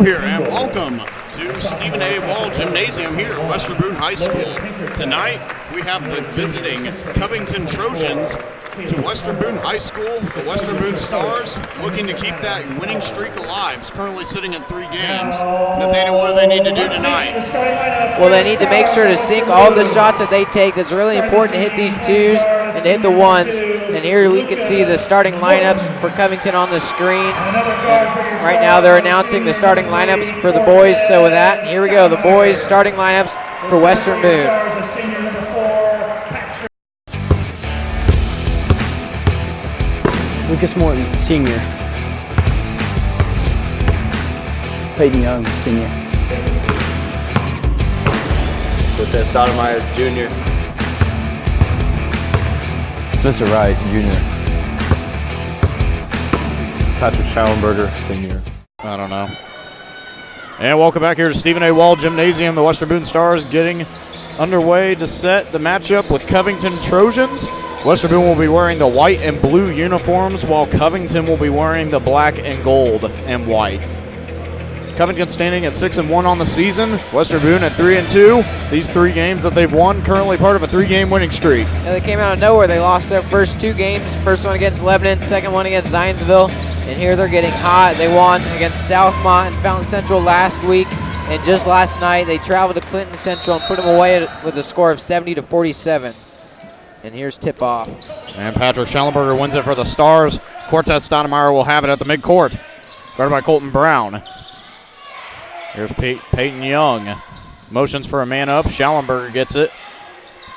here, and welcome to Stephen A. Wall Gymnasium here at Western Boone High School. Tonight, we have the visiting Covington Trojans to Western Boone High School. The Western Boone Stars looking to keep that winning streak alive. It's currently sitting at 3 games. Nathaniel, what do they need to do tonight? Well, they need to make sure to sink all the shots that they take. That's really important to hit these 2s and to hit the 1s. And here we can see the starting lineups for Covington on the screen. And right now they're announcing the starting lineups for the boys. So with that, here we go, the boys starting lineups for Western Boone. Lucas Morton, senior. Peyton Young, senior. Cortez Stoudemire, junior. Spencer Wright, junior. Patrick Schallenberger, senior. I don't know. And welcome back here to Stephen A. Wall Gymnasium. The Western Boone Stars getting underway to set the matchup with Covington Trojans. Western Boone will be wearing the white and blue uniforms, while Covington will be wearing the black and gold and white. Covington standing at 6-1 on the season. Western Boone at 3-2. These 3 games that they've won, currently part of a 3-game winning streak. Yeah, they came out of nowhere. They lost their first 2 games. First one against Lebanon, second one against Zionsville. And here they're getting hot. They won against Southmont and Fountain Central last week. And just last night, they traveled to Clinton Central and put them away with a score of 70-47. And here's tip-off. And Patrick Schallenberger wins it for the Stars. Cortez Stoudemire will have it at the midcourt, guarded by Colton Brown. Here's Peyton Young. Motions for a man up. Schallenberger gets it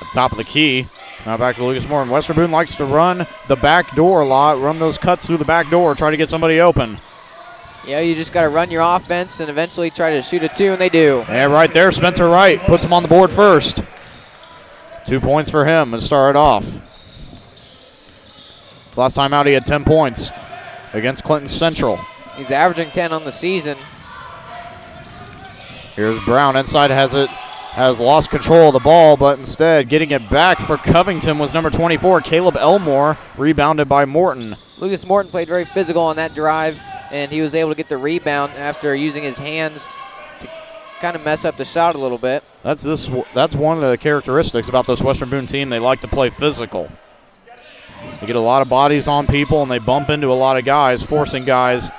at the top of the key. Now back to Lucas Morton. Western Boone likes to run the back door a lot, run those cuts through the back door, try to get somebody open. Yeah, you just got to run your offense and eventually try to shoot a 2, and they do. And right there, Spencer Wright puts him on the board first. 2 points for him to start it off. Last time out, he had 10 points against Clinton Central. He's averaging 10 on the season. Here's Brown inside, has lost control of the ball, but instead getting it back for Covington was number 24, Caleb Elmore, rebounded by Morton. Lucas Morton played very physical on that drive, and he was able to get the rebound after using his hands to kind of mess up the shot a little bit. That's one of the characteristics about this Western Boone team. They like to play physical. They get a lot of bodies on people, and they bump into a lot of guys, forcing guys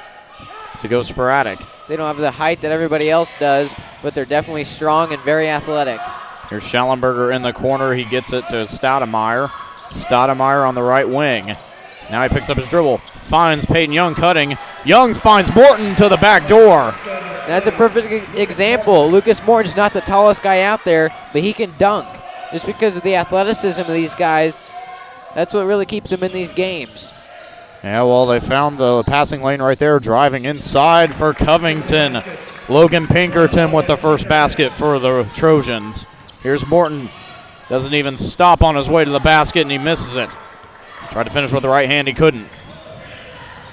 to go sporadic. They don't have the height that everybody else does, but they're definitely strong and very athletic. Here's Schallenberger in the corner. He gets it to Stoudemire. Stoudemire on the right wing. Now he picks up his dribble, finds Peyton Young cutting. Young finds Morton to the back door. That's a perfect example. Lucas Morton's not the tallest guy out there, but he can dunk. Just because of the athleticism of these guys, that's what really keeps them in these games. Yeah, well, they found the passing lane right there, driving inside for Covington. Logan Pinkerton with the first basket for the Trojans. Here's Morton. Doesn't even stop on his way to the basket, and he misses it. Tried to finish with the right hand, he couldn't.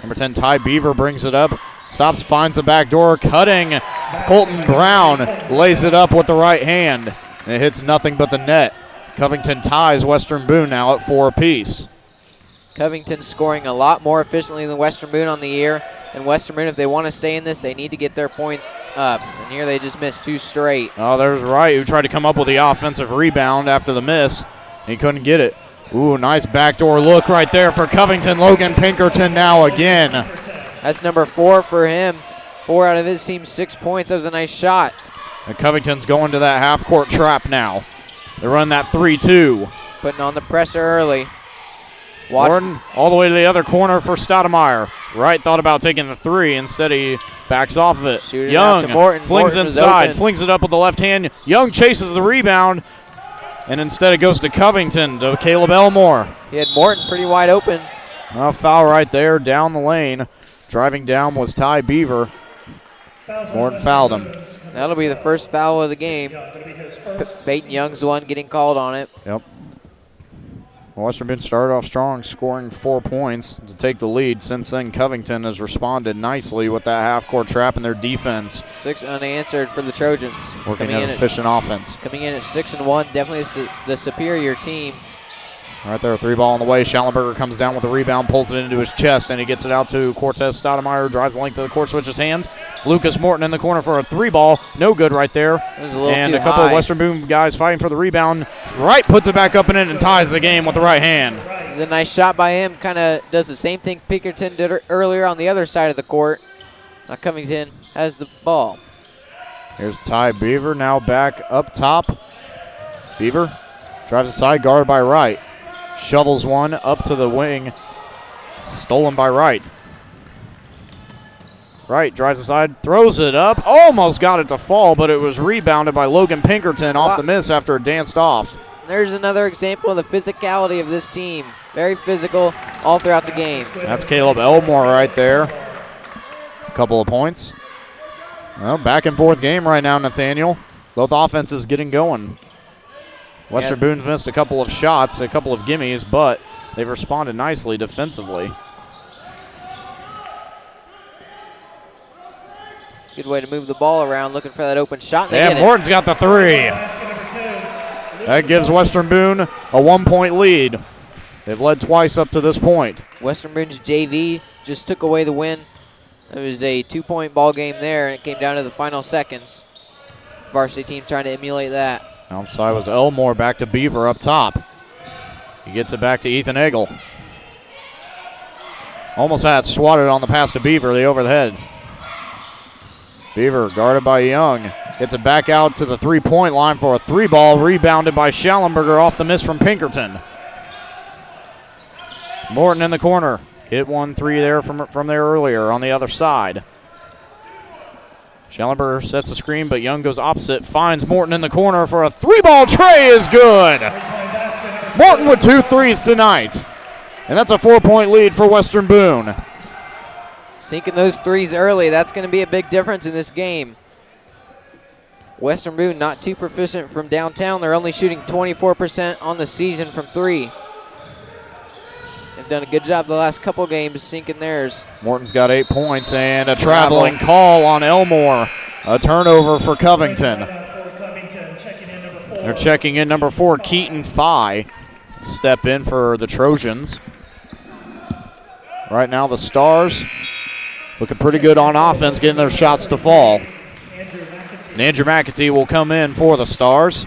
Number 10, Ty Beaver brings it up. Stops, finds the back door, cutting. Colton Brown lays it up with the right hand, and it hits nothing but the net. Covington ties Western Boone now at 4 apiece. Covington scoring a lot more efficiently than Western Boone on the year. And Western Boone, if they want to stay in this, they need to get their points up. And here they just missed 2 straight. Oh, there's Wright, who tried to come up with the offensive rebound after the miss. He couldn't get it. Ooh, nice backdoor look right there for Covington. Logan Pinkerton now again. That's number 4 for him. 4 out of his team's 6 points. That was a nice shot. And Covington's going to that half-court trap now. They run that 3-2. Putting on the pressure early. Morton all the way to the other corner for Stoudemire. Wright thought about taking the 3. Instead, he backs off of it. Young flings inside, flings it up with the left hand. Young chases the rebound, and instead it goes to Covington, to Caleb Elmore. He had Morton pretty wide open. Foul right there down the lane. Driving down was Ty Beaver. Morton fouled him. That'll be the first foul of the game. Peyton Young's the one getting called on it. Yep. Western Boone started off strong, scoring 4 points to take the lead. Since then, Covington has responded nicely with that half-court trap in their defense. 6 unanswered for the Trojans. Working at efficient offense. Coming in at 6-1, definitely the superior team. Right there, 3-ball on the way. Schallenberger comes down with the rebound, pulls it into his chest, and he gets it out to Cortez Stoudemire, drives the length of the court, switches hands, Lucas Morton in the corner for a 3-ball. No good right there. It was a little And too a couple high. of Western Boone guys fighting for the rebound. Wright puts it back up and in and ties the game with the right hand. The nice shot by him kind of does the same thing Pinkerton did earlier on the other side of the court. Now Covington has the ball. Here's Ty Beaver now back up top. Beaver drives aside, guarded by Wright. Shovels one up to the wing. Stolen by Wright. Wright drives aside, throws it up. Almost got it to fall, but it was rebounded by Logan Pinkerton off the miss after it danced off. There's another example of the physicality of this team. Very physical all throughout the game. That's Caleb Elmore right there. A couple of points. Well, back and forth game right now, Nathaniel. Both offenses getting going. Western Boone's missed a couple of shots, a couple of gimmies, but they've responded nicely defensively. Good way to move the ball around, looking for that open shot. They get it. Morton's got the 3. That gives Western Boone a 1-point lead. They've led twice up to this point. Western Boone's JV just took away the win. It was a 2-point ball game there, and it came down to the final seconds. Varsity team trying to emulate that. Outside was Elmore, back to Beaver up top. He gets it back to Ethan Eggle. Almost had it swatted on the pass to Beaver, the overhead. Beaver guarded by Young. Gets it back out to the 3-point line for a 3-ball, rebounded by Schallenberger off the miss from Pinkerton. Morton in the corner. Hit 1-3 there from there earlier on the other side. Schallenberger sets the screen, but Young goes opposite. Finds Morton in the corner for a 3-ball tray is good. Morton with 2 threes tonight. And that's a 4-point lead for Western Boone. Sinking those threes early, that's going to be a big difference in this game. Western Boone not too proficient from downtown. They're only shooting 24% on the season from 3. They've done a good job the last couple games sinking theirs. Morton's got 8 points and a traveling call on Elmore. A turnover for Covington. They're checking in number 4, Keaton Fye. Step in for the Trojans. Right now the Stars looking pretty good on offense, getting their shots to fall. And Andrew McAtee will come in for the Stars.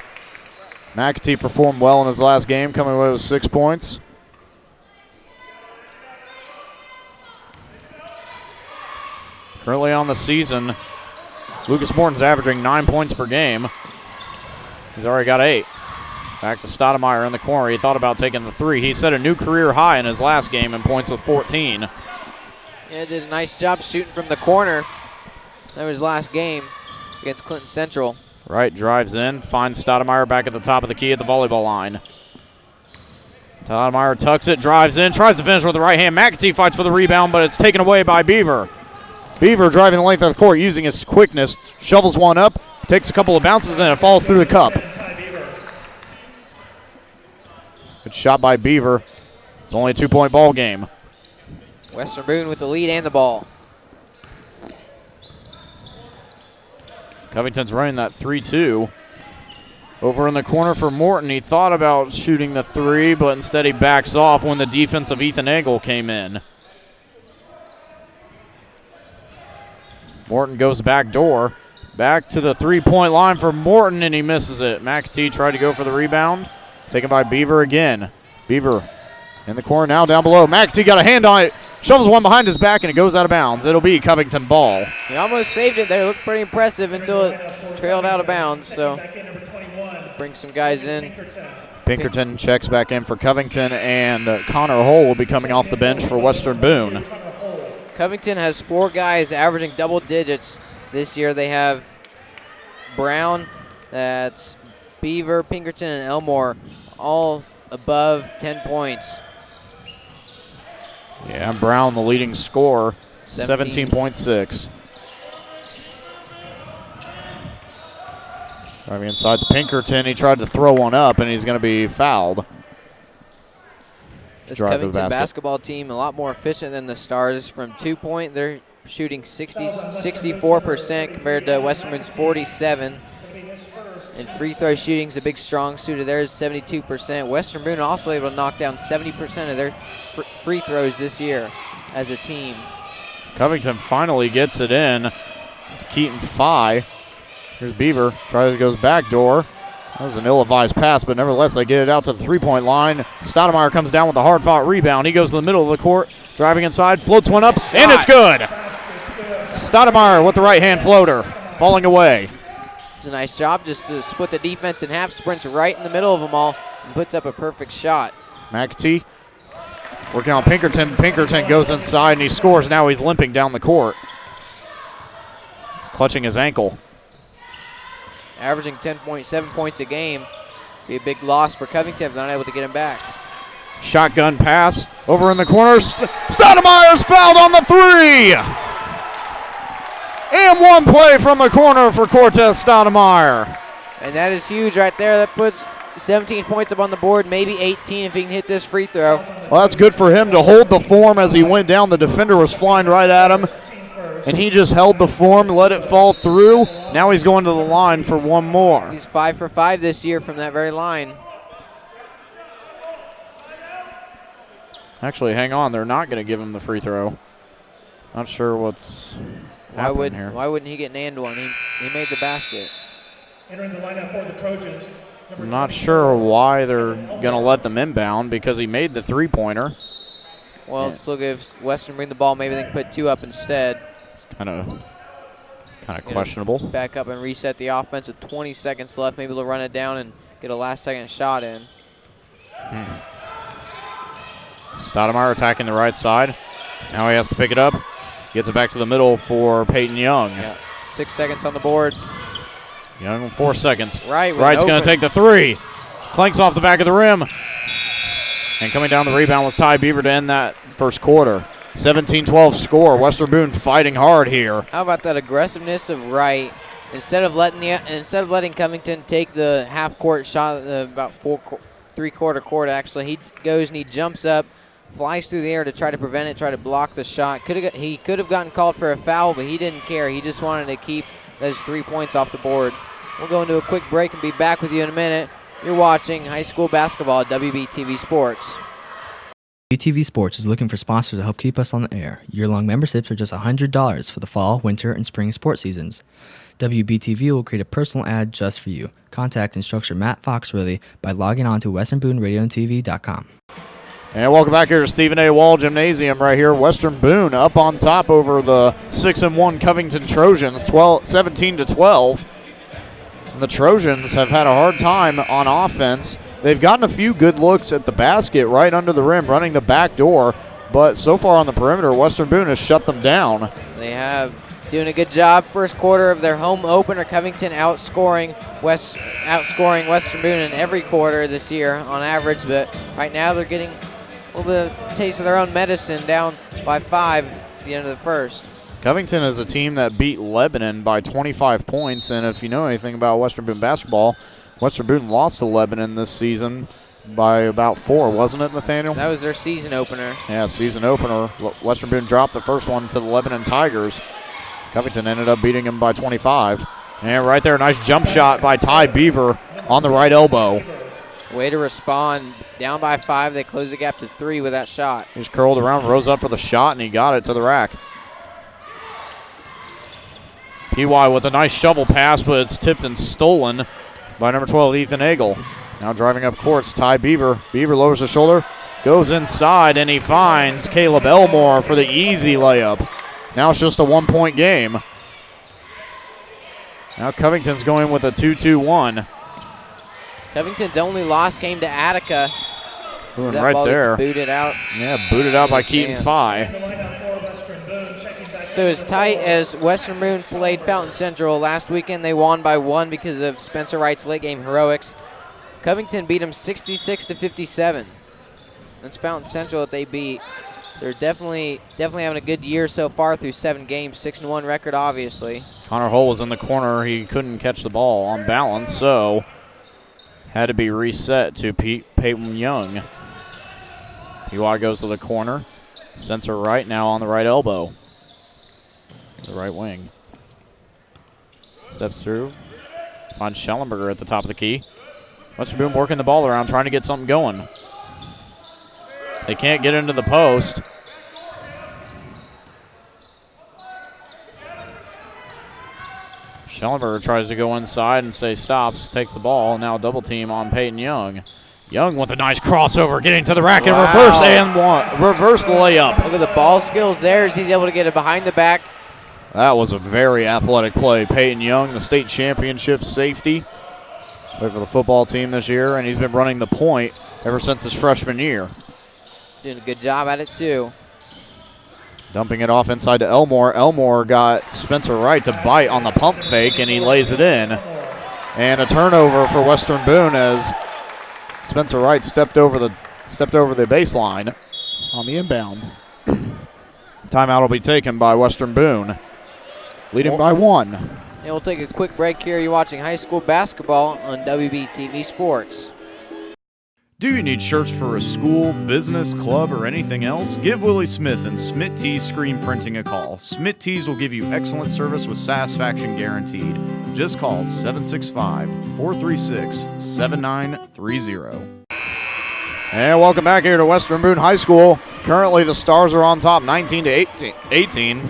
McAtee performed well in his last game, coming away with 6 points. Currently on the season, Lucas Morton's averaging 9 points per game. He's already got 8. Back to Stoudemire in the corner. He thought about taking the 3. He set a new career high in his last game in points with 14. Yeah, did a nice job shooting from the corner. That was his last game against Clinton Central. Wright drives in, finds Stoudemire back at the top of the key at the volleyball line. Stoudemire tucks it, drives in, tries to finish with the right hand. McAtee fights for the rebound, but it's taken away by Beaver. Beaver driving the length of the court using his quickness, shovels one up, takes a couple of bounces, and it falls through the cup. Good shot by Beaver. It's only a 2-point ball game. Western Boone with the lead and the ball. Covington's running that 3-2. Over in the corner for Morton. He thought about shooting the 3, but instead he backs off when the defense of Ethan Eggle came in. Morton goes back door. Back to the 3-point line for Morton, and he misses it. McAtee tried to go for the rebound. Taken by Beaver again. Beaver in the corner now down below. McAtee got a hand on it. Shovels one behind his back, and it goes out of bounds. It'll be Covington ball. He almost saved it there. Looked pretty impressive until it trailed out of bounds. So bring some guys in. Pinkerton checks back in for Covington, and Connor Hull will be coming off the bench for Western Boone. Covington has 4 guys averaging double digits this year. They have Brown, that's Beaver, Pinkerton, and Elmore, all above 10 points. Yeah, Brown, the leading scorer, 17. 17.6. Driving inside to Pinkerton. He tried to throw one up, and he's going to be fouled. This Covington basketball team a lot more efficient than the Stars from 2-point. They're shooting 64% compared to Western Boone's 47%. And free throw shooting's a big strong suit of theirs, 72%. Western Boone also able to knock down 70% of their free throws this year as a team. Covington finally gets it in. Keaton Phi. Here's Beaver. Goes back door. That was an ill-advised pass, but nevertheless, they get it out to the three-point line. Stoudemire comes down with a hard-fought rebound. He goes to the middle of the court, driving inside, floats one up, and it's good. Stoudemire with the right-hand floater, falling away. It's a nice job just to split the defense in half, sprints right in the middle of them all, and puts up a perfect shot. McAtee working on Pinkerton. Pinkerton goes inside, and he scores. Now he's limping down the court. He's clutching his ankle. Averaging 10.7 points a game. Be a big loss for Covington if they're not able to get him back. Shotgun pass over in the corner. Stoudemire's fouled on the three. And one play from the corner for Cortez Stoudemire. And that is huge right there. That puts 17 points up on the board, maybe 18 if he can hit this free throw. Well, that's good for him to hold the form as he went down. The defender was flying right at him, and he just held the form, let it fall through. Now he's going to the line for one more. He's 5 for 5 this year from that very line. Actually, hang on. They're not going to give him the free throw. Not sure what's happening here. Why wouldn't he get an and one? He made the basket. Entering the lineup for the Trojans. I'm not sure why they're going to let them inbound because he made the three-pointer. Well, it still gives Western Boone the ball. Maybe they can put two up instead. Kind of questionable. Back up and reset the offense with 20 seconds left. Maybe they'll run it down and get a last-second shot in. Stoudemire attacking the right side. Now he has to pick it up. Gets it back to the middle for Peyton Young. Yeah, 6 seconds on the board. Young, 4 seconds. Wright's going to take the three. Clanks off the back of the rim. And coming down the rebound was Ty Beaver to end that first quarter. 17-12 score. Western Boone fighting hard here. How about that aggressiveness of Wright? Instead of letting Covington take the half-court shot, about three-quarter court actually, he goes and he jumps up, flies through the air to try to prevent it, try to block the shot. He could have gotten called for a foul, but he didn't care. He just wanted to keep those 3 points off the board. We'll go into a quick break and be back with you in a minute. You're watching high school basketball at WBTV Sports. WBTV Sports is looking for sponsors to help keep us on the air. Year-long memberships are just $100 for the fall, winter, and spring sports seasons. WBTV will create a personal ad just for you. Contact instructor Matt Foxworthy by logging on to westernbooneradioandtv.com. And welcome back here to Stephen A. Wall Gymnasium right here. Western Boone up on top over the 6-1 Covington Trojans, 17-12. The Trojans have had a hard time on offense. They've gotten a few good looks at the basket right under the rim, running the back door. But so far on the perimeter, Western Boone has shut them down. They have doing a good job. First quarter of their home opener, Covington outscoring Western Boone in every quarter this year on average. But right now they're getting a little bit of a taste of their own medicine, down by 5 at the end of the first. Covington is a team that beat Lebanon by 25 points, and if you know anything about Western Boone basketball, Western Boone lost to Lebanon this season by about 4, wasn't it, Nathaniel? That was their season opener. Yeah, season opener. Western Boone dropped the first one to the Lebanon Tigers. Covington ended up beating them by 25. And right there, nice jump shot by Ty Beaver on the right elbow. Way to respond. Down by 5, they close the gap to 3 with that shot. He just curled around, rose up for the shot, and he got it to the rack. PY with a nice shovel pass, but it's tipped and stolen by number 12, Ethan Eagle. Now driving up courts, Ty Beaver. Beaver lowers the shoulder, goes inside, and he finds Caleb Elmore for the easy layup. Now it's just a 1-point game. Now Covington's going with a 2-2-1. Covington's only loss came to Attica. Boone That right ball there. gets booted out. Yeah, booted out by Keaton Phi. So as tight as Western Boone played Fountain Central last weekend, they won by 1 because of Spencer Wright's late game heroics. Covington beat them 66-57. That's Fountain Central that they beat. They're definitely having a good year so far through 7 games, 6-1 record obviously. Connor Hull was in the corner. He couldn't catch the ball on balance, so had to be reset to Peyton Young. PY goes to the corner. Spencer Wright now on the right elbow. The right wing. Steps through. Finds Schellenberger at the top of the key. Western Boone working the ball around, trying to get something going. They can't get into the post. Schellenberger tries to go inside and say stops, takes the ball, and now double team on Peyton Young. Young with a nice crossover, getting to the rack and reverse the layup. Look at the ball skills there as he's able to get it behind the back. That was a very athletic play. Peyton Young, the state championship safety, played for the football team this year, and he's been running the point ever since his freshman year. Doing a good job at it, too. Dumping it off inside to Elmore. Elmore got Spencer Wright to bite on the pump fake, and he lays it in. And a turnover for Western Boone as Spencer Wright stepped over the baseline on the inbound. Timeout will be taken by Western Boone, leading by 1. And we'll take a quick break here. You're watching high school basketball on WBTV Sports. Do you need shirts for a school, business, club, or anything else? Give Willie Smith and Smith Tees Screen Printing a call. Smith Tees will give you excellent service with satisfaction guaranteed. Just call 765-436-7930. And welcome back here to Western Boone High School. Currently the Stars are on top 19-18.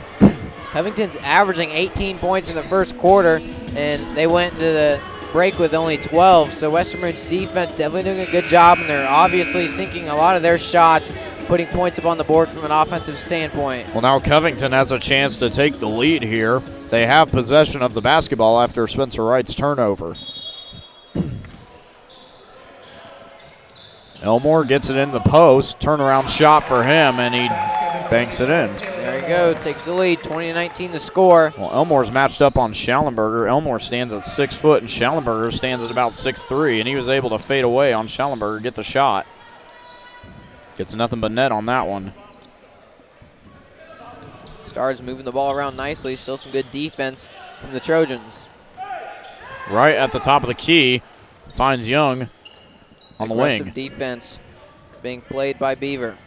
Covington's averaging 18 points in the first quarter, and they went into the break with only 12. So Western Boone's defense definitely doing a good job, and they're obviously sinking a lot of their shots, putting points up on the board from an offensive standpoint. Well, now Covington has a chance to take the lead here. They have possession of the basketball after Spencer Wright's turnover. Elmore gets it in the post, turnaround shot for him, and he banks it in. There you go, takes the lead, 20-19 the score. Well, Elmore's matched up on Schallenberger. Elmore stands at 6 foot, and Schallenberger stands at about 6'3", and he was able to fade away on Schallenberger, get the shot. Gets nothing but net on that one. Stars moving the ball around nicely, still some good defense from the Trojans. Right at the top of the key, finds Young on the wing. Aggressive defense being played by Beaver.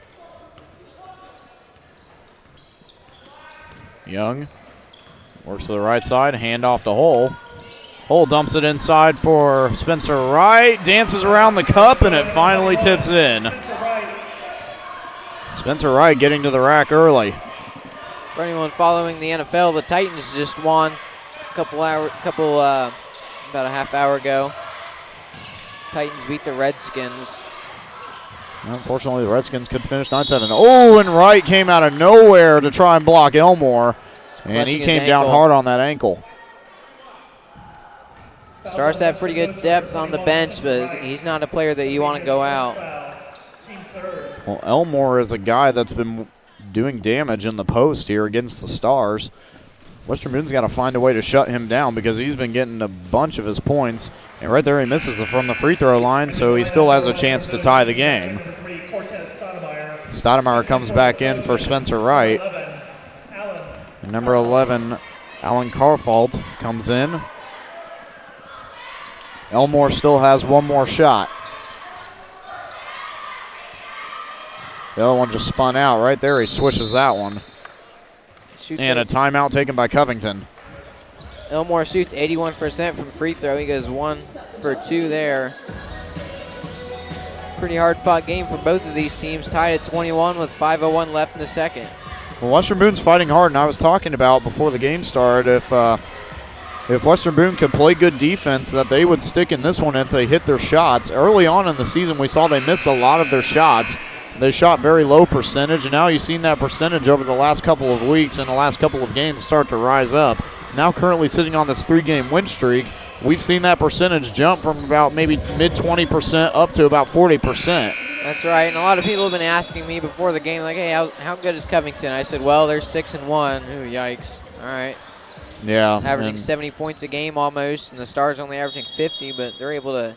Young works to the right side, hand off to Hull. Hull dumps it inside for Spencer Wright, dances around the cup, and it finally tips in. Spencer Wright getting to the rack early. For anyone following the NFL, the Titans just won about a half hour ago. Titans beat the Redskins. Unfortunately, the Redskins could finish 9-7. Oh, and Wright came out of nowhere to try and block Elmore, and he came down hard on that ankle. Stars have pretty good depth on the bench, but he's not a player that you want to go out. Well, Elmore is a guy that's been doing damage in the post here against the Stars. Western Boone's got to find a way to shut him down because he's been getting a bunch of his points. And right there he misses from the free throw line, so he still has a chance to tie the game. Stoudemire comes back in for Spencer Wright. And number 11, Alan Carfault, comes in. Elmore still has one more shot. The other one just spun out. Right there he swishes that one. And a timeout taken by Covington. Elmore shoots 81% from free throw. He goes 1 for 2 there. Pretty hard-fought game for both of these teams, tied at 21 with 5:01 left in the second. Well, Western Boone's fighting hard, and I was talking about before the game started if Western Boone could play good defense, that they would stick in this one if they hit their shots. Early on in the season, we saw they missed a lot of their shots. They shot very low percentage, and now you've seen that percentage over the last couple of weeks and the last couple of games start to rise up. Now currently sitting on this 3-game win streak, we've seen that percentage jump from about maybe mid-20% up to about 40%. That's right, and a lot of people have been asking me before the game, like, hey, how good is Covington? I said, well, they're 6-1. Ooh, yikes. All right. Yeah. Averaging 70 points a game almost, and the Stars only averaging 50, but they're able to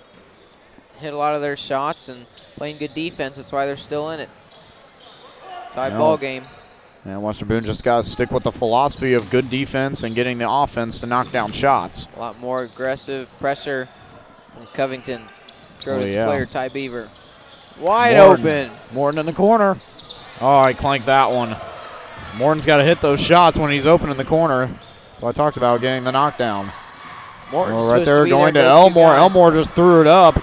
hit a lot of their shots and playing good defense. That's why they're still in it. Tied ball game. And Western Boone just got to stick with the philosophy of good defense and getting the offense to knock down shots. A lot more aggressive pressure from Covington. Trojans player Ty Beaver. Wide open. Morton in the corner. Oh, I clanked that one. Morton's got to hit those shots when he's open in the corner. So I talked about getting the knockdown. Morton's right there going to Elmore. Elmore just threw it up.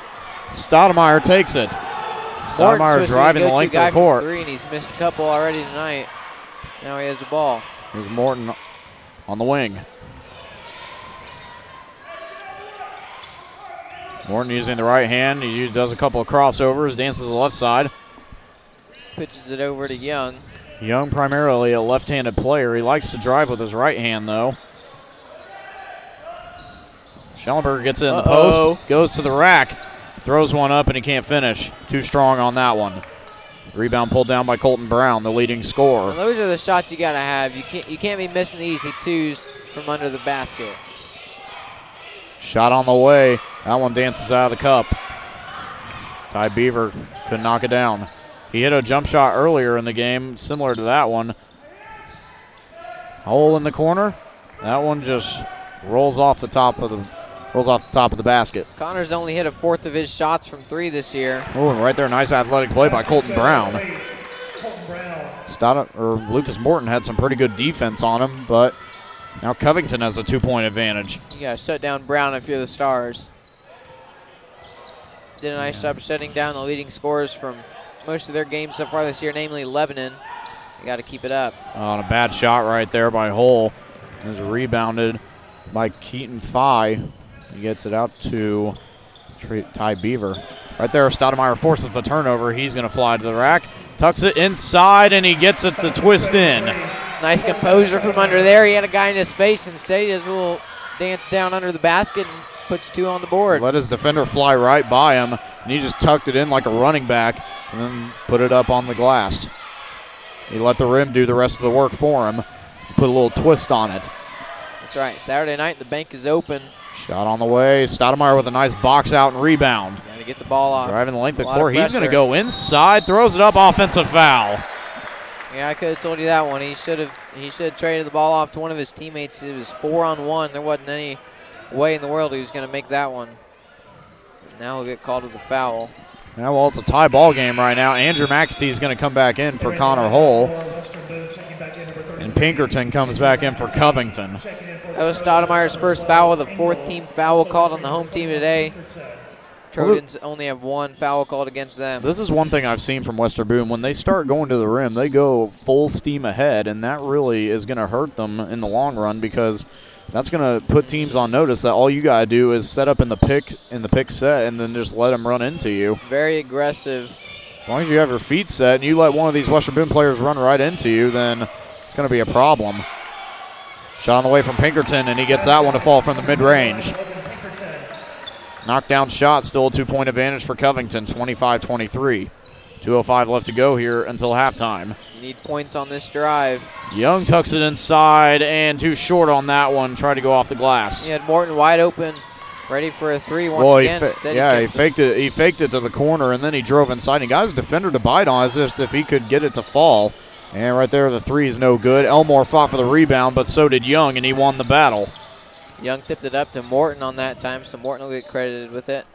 Stoudemire takes it. Stoudemire driving the length of the court. And he's missed a couple already tonight. Now he has the ball. Here's Morton on the wing. Morton using the right hand. He does a couple of crossovers, dances the left side. Pitches it over to Young. Young primarily a left-handed player. He likes to drive with his right hand, though. Schellenberger gets it in the post, goes to the rack, throws one up, and he can't finish. Too strong on that one. Rebound pulled down by Colton Brown, the leading scorer. Well, those are the shots you got to have. You can't be missing the easy twos from under the basket. Shot on the way. That one dances out of the cup. Ty Beaver couldn't knock it down. He hit a jump shot earlier in the game, similar to that one. Hole in the corner. That one just rolls off the top of the basket. Connor's only hit a fourth of his shots from three this year. Oh, and right there, nice athletic play by Colton Brown. Lucas Morton had some pretty good defense on him, but now Covington has a 2-point advantage. You got to shut down Brown if you're the Stars. Did a nice job shutting down the leading scorers from most of their games so far this year, namely Lebanon. You got to keep it up. On a bad shot right there by Hull. It was rebounded by Keaton Fye. He gets it out to Ty Beaver. Right there, Stoudemire forces the turnover. He's going to fly to the rack. Tucks it inside, and he gets it to twist in. Nice composure from under there. He had a guy in his face, and instead he does a little dance down under the basket and puts two on the board. Let his defender fly right by him, and he just tucked it in like a running back and then put it up on the glass. He let the rim do the rest of the work for him. Put a little twist on it. That's right. Saturday night, the bank is open. Shot on the way. Stoudemire with a nice box out and rebound. Got to get the ball off. Driving the length of court. He's going to go inside. Throws it up. Offensive foul. Yeah, I could have told you that one. He should have traded the ball off to one of his teammates. It was 4-on-1. There wasn't any way in the world he was going to make that one. Now he'll get called to the foul. Yeah, well, it's a tie ball game right now. Andrew McAtee is going to come back in for Connor Hull. And Pinkerton comes back in for Covington. That was Stoudemire's first foul, the fourth team foul called on the home team today. Trojans only have one foul called against them. This is one thing I've seen from Western Boone. When they start going to the rim, they go full steam ahead, and that really is going to hurt them in the long run because that's going to put teams on notice that all you got to do is set up in the pick set and then just let them run into you. Very aggressive. As long as you have your feet set and you let one of these Western Boone players run right into you, then it's going to be a problem. Shot on the way from Pinkerton, and he gets that one to fall from the mid-range. Knockdown shot, still a 2-point advantage for Covington, 25-23. 2:05 left to go here until halftime. You need points on this drive. Young tucks it inside, and too short on that one. Tried to go off the glass. He had Morton wide open, ready for a three once again. He faked it. He faked it to the corner, and then he drove inside. He got his defender to bite on as if he could get it to fall. And right there, the three is no good. Elmore fought for the rebound, but so did Young, and he won the battle. Young tipped it up to Morton on that time, so Morton will get credited with it.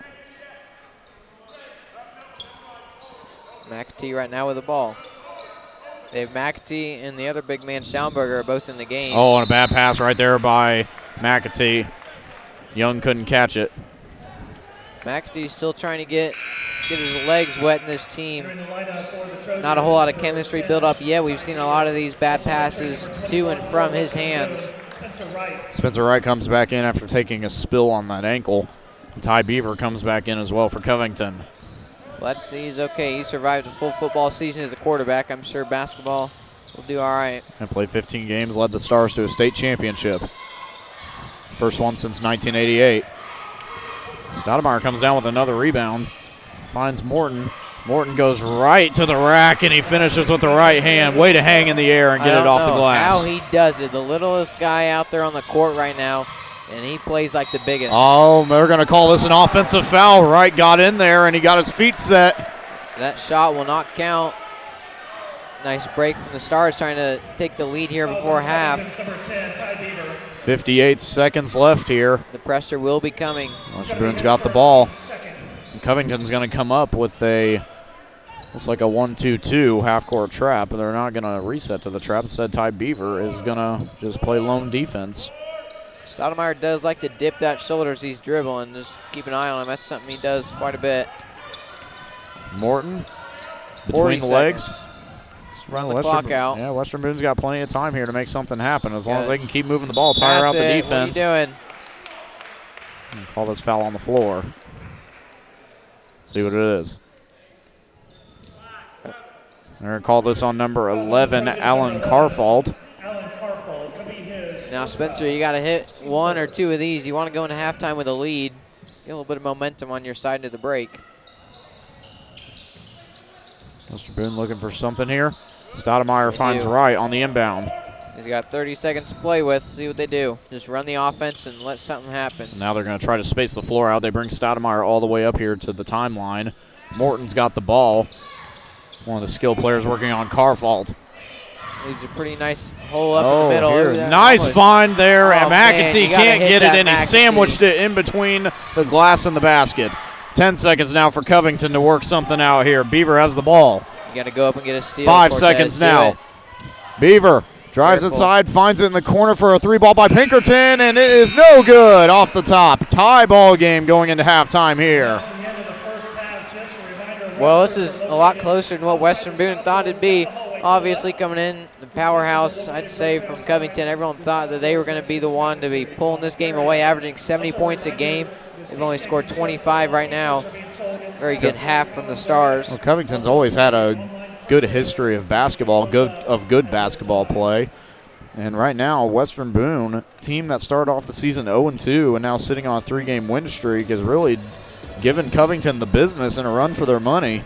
McAtee right now with the ball. They have McAtee and the other big man, Schaumburger, are both in the game. Oh, and a bad pass right there by McAtee. Young couldn't catch it. McAtee's still trying to get his legs wet in this team. Not a whole lot of chemistry built up yet. We've seen a lot of these bad passes to and from his hands. Spencer Wright comes back in after taking a spill on that ankle. And Ty Beaver comes back in as well for Covington. Let's see, he's okay. He survived a full football season as a quarterback. I'm sure basketball will do all right. And played 15 games, led the Stars to a state championship. First one since 1988. Stoudemire comes down with another rebound. Finds Morton. Morton goes right to the rack, and he finishes with the right hand. Way to hang in the air and get it off the glass. How he does it. The littlest guy out there on the court right now, and he plays like the biggest. Oh, they're going to call this an offensive foul. Wright got in there, and he got his feet set. That shot will not count. Nice break from the Stars trying to take the lead here before half. 58 seconds left here. The pressure will be coming. Western Boone's got the ball. And Covington's going to come up with it's like a 1-2-2 half-court trap. They're not going to reset to the trap. Instead, Ty Beaver is going to just play lone defense. Stoudemire does like to dip that shoulder as he's dribbling. Just keep an eye on him. That's something he does quite a bit. Morton between the legs. Run the clock out. Yeah, Western Boone's got plenty of time here to make something happen. As long as they can keep moving the ball, tire out the defense. What are you doing? Call this foul on the floor. See what it is. They're going to call this on number 11, Alan Carfault. Now, Spencer, you got to hit one or two of these. You want to go into halftime with a lead. Get a little bit of momentum on your side into the break. Mr. Boone looking for something here. Stoudemire finds Wright on the inbound. He's got 30 seconds to play with. See what they do. Just run the offense and let something happen. Now they're going to try to space the floor out. They bring Stoudemire all the way up here to the timeline. Morton's got the ball. One of the skill players working on Carfault. Leaves a pretty nice hole up in the middle. Here. Nice find there, and McAtee can't get it in. He McAtee sandwiched it in between the glass and the basket. 10 seconds now for Covington to work something out here. Beaver has the ball. You got to go up and get a steal. 5 Cortez, seconds now. Beaver drives inside, finds it in the corner for a 3 ball by Pinkerton, and it is no good off the top. Tie ball game going into halftime here. Well, this is a lot closer than what Western Boone thought it'd be. Obviously coming in, the powerhouse, I'd say, from Covington. Everyone thought that they were going to be the one to be pulling this game away, averaging 70 points a game. They've only scored 25 right now. Very good half from the Stars. Well, Covington's always had a good history of basketball, good basketball play. And right now, Western Boone, team that started off the season 0-2 and now sitting on a 3-game win streak, is really giving Covington the business and a run for their money.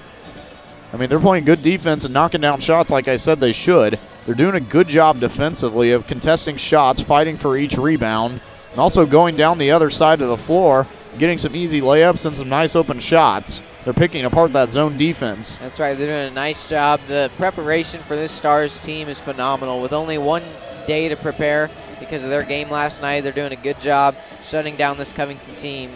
I mean, they're playing good defense and knocking down shots like I said they should. They're doing a good job defensively of contesting shots, fighting for each rebound, and also going down the other side of the floor, getting some easy layups and some nice open shots. They're picking apart that zone defense. That's right. They're doing a nice job. The preparation for this Stars team is phenomenal. With only one day to prepare because of their game last night, they're doing a good job shutting down this Covington team.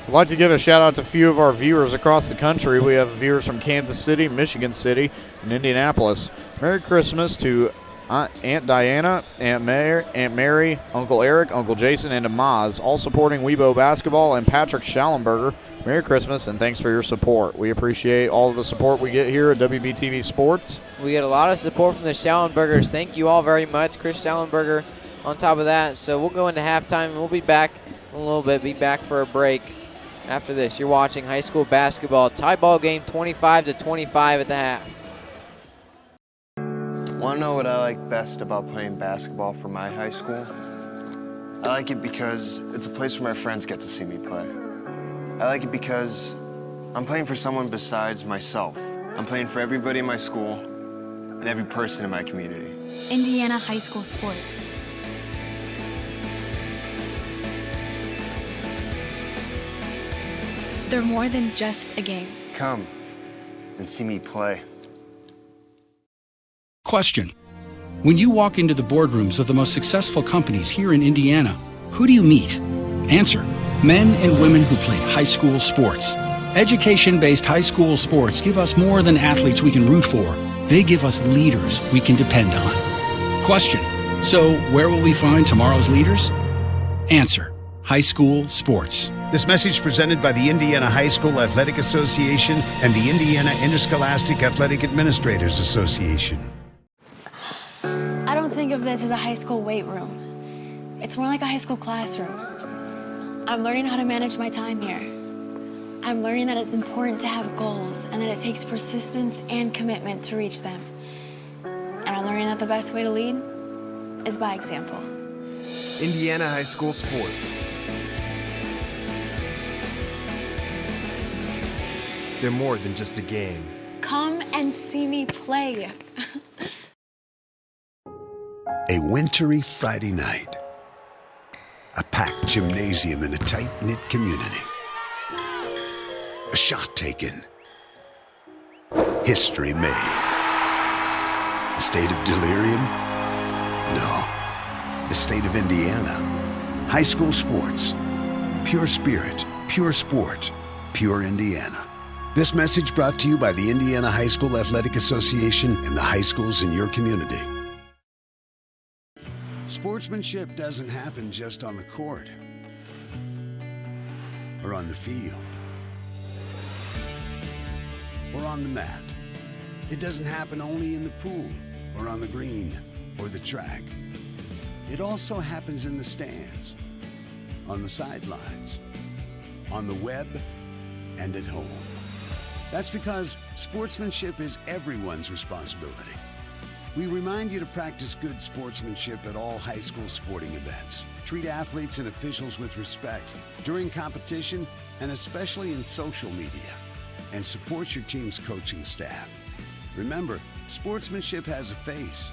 I'd like to give a shout out to a few of our viewers across the country. We have viewers from Kansas City, Michigan City, and Indianapolis. Merry Christmas to Aunt Diana, Aunt Mary, Uncle Eric, Uncle Jason, and Amaz, all supporting Weibo basketball, and Patrick Schallenberger. Merry Christmas, and thanks for your support. We appreciate all of the support we get here at WBTV Sports. We get a lot of support from the Schallenbergers. Thank you all very much. Chris Schallenberger on top of that. So we'll go into halftime, and we'll be back in a little bit, be back for a break. After this, you're watching high school basketball. Tie ball game 25-25 at the half. Want to know what I like best about playing basketball for my high school? I like it because it's a place where my friends get to see me play. I like it because I'm playing for someone besides myself. I'm playing for everybody in my school and every person in my community. Indiana high school sports. They're more than just a game. Come and see me play. Question. When you walk into the boardrooms of the most successful companies here in Indiana, who do you meet? Answer. Men and women who play high school sports. Education-based high school sports give us more than athletes we can root for. They give us leaders we can depend on. Question. So where will we find tomorrow's leaders? Answer. High school sports. This message presented by the Indiana High School Athletic Association and the Indiana Interscholastic Athletic Administrators Association. I don't think of this as a high school weight room. It's more like a high school classroom. I'm learning how to manage my time here. I'm learning that it's important to have goals and that it takes persistence and commitment to reach them. And I'm learning that the best way to lead is by example. Indiana High School Sports. They're more than just a game. Come and see me play. A wintry Friday night. A packed gymnasium in a tight-knit community. A shot taken. History made. A state of delirium? No. The state of Indiana. High school sports. Pure spirit, pure sport, pure Indiana. This message brought to you by the Indiana High School Athletic Association and the high schools in your community. Sportsmanship doesn't happen just on the court or on the field or on the mat. It doesn't happen only in the pool or on the green or the track. It also happens in the stands, on the sidelines, on the web, and at home. That's because sportsmanship is everyone's responsibility. We remind you to practice good sportsmanship at all high school sporting events. Treat athletes and officials with respect during competition and especially in social media. And support your team's coaching staff. Remember, sportsmanship has a face.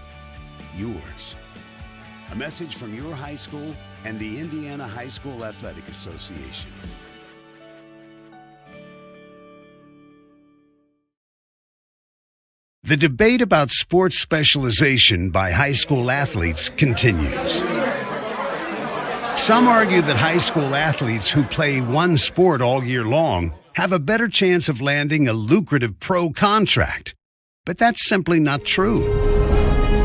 Yours. A message from your high school and the Indiana High School Athletic Association. The debate about sports specialization by high school athletes continues. Some argue that high school athletes who play one sport all year long have a better chance of landing a lucrative pro contract. But that's simply not true.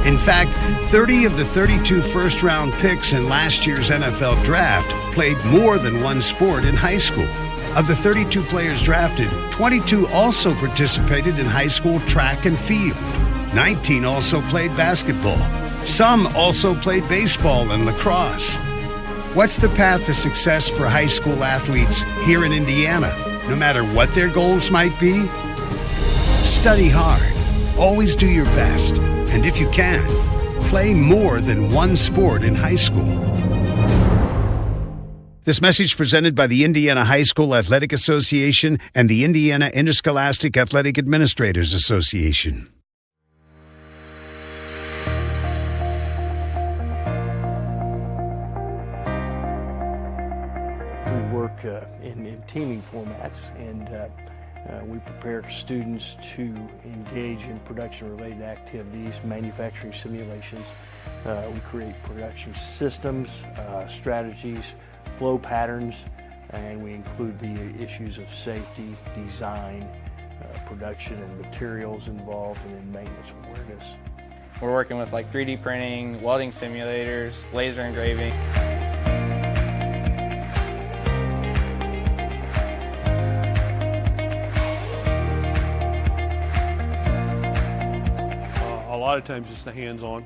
In fact, 30 of the 32 first-round picks in last year's NFL draft played more than one sport in high school. Of the 32 players drafted, 22 also participated in high school track and field. 19 also played basketball. Some also played baseball and lacrosse. What's the path to success for high school athletes here in Indiana, no matter what their goals might be? Study hard. Always do your best. And if you can, play more than one sport in high school. This message presented by the Indiana High School Athletic Association and the Indiana Interscholastic Athletic Administrators Association. We work in teaming formats, and we prepare students to engage in production-related activities, manufacturing simulations. We create production systems, strategies, flow patterns, and we include the issues of safety, design, production and materials involved, and then maintenance awareness. We're working with like 3D printing, welding simulators, laser engraving. A lot of times it's the hands-on.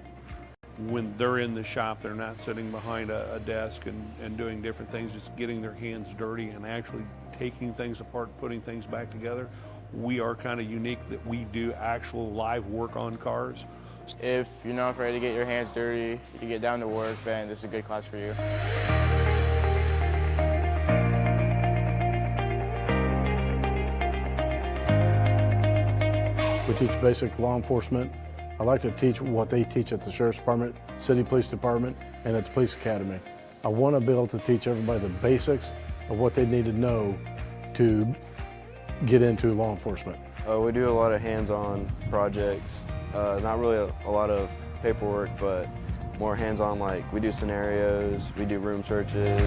When they're in the shop, they're not sitting behind a desk and doing different things, just getting their hands dirty and actually taking things apart, putting things back together. We are kind of unique that we do actual live work on cars. If you're not afraid to get your hands dirty, you get down to work, then this is a good class for you. We teach basic law enforcement. I like to teach what they teach at the Sheriff's Department, City Police Department, and at the Police Academy. I want to be able to teach everybody the basics of what they need to know to get into law enforcement. We do a lot of hands-on projects, not really a lot of paperwork, but more hands-on, like we do scenarios, we do room searches.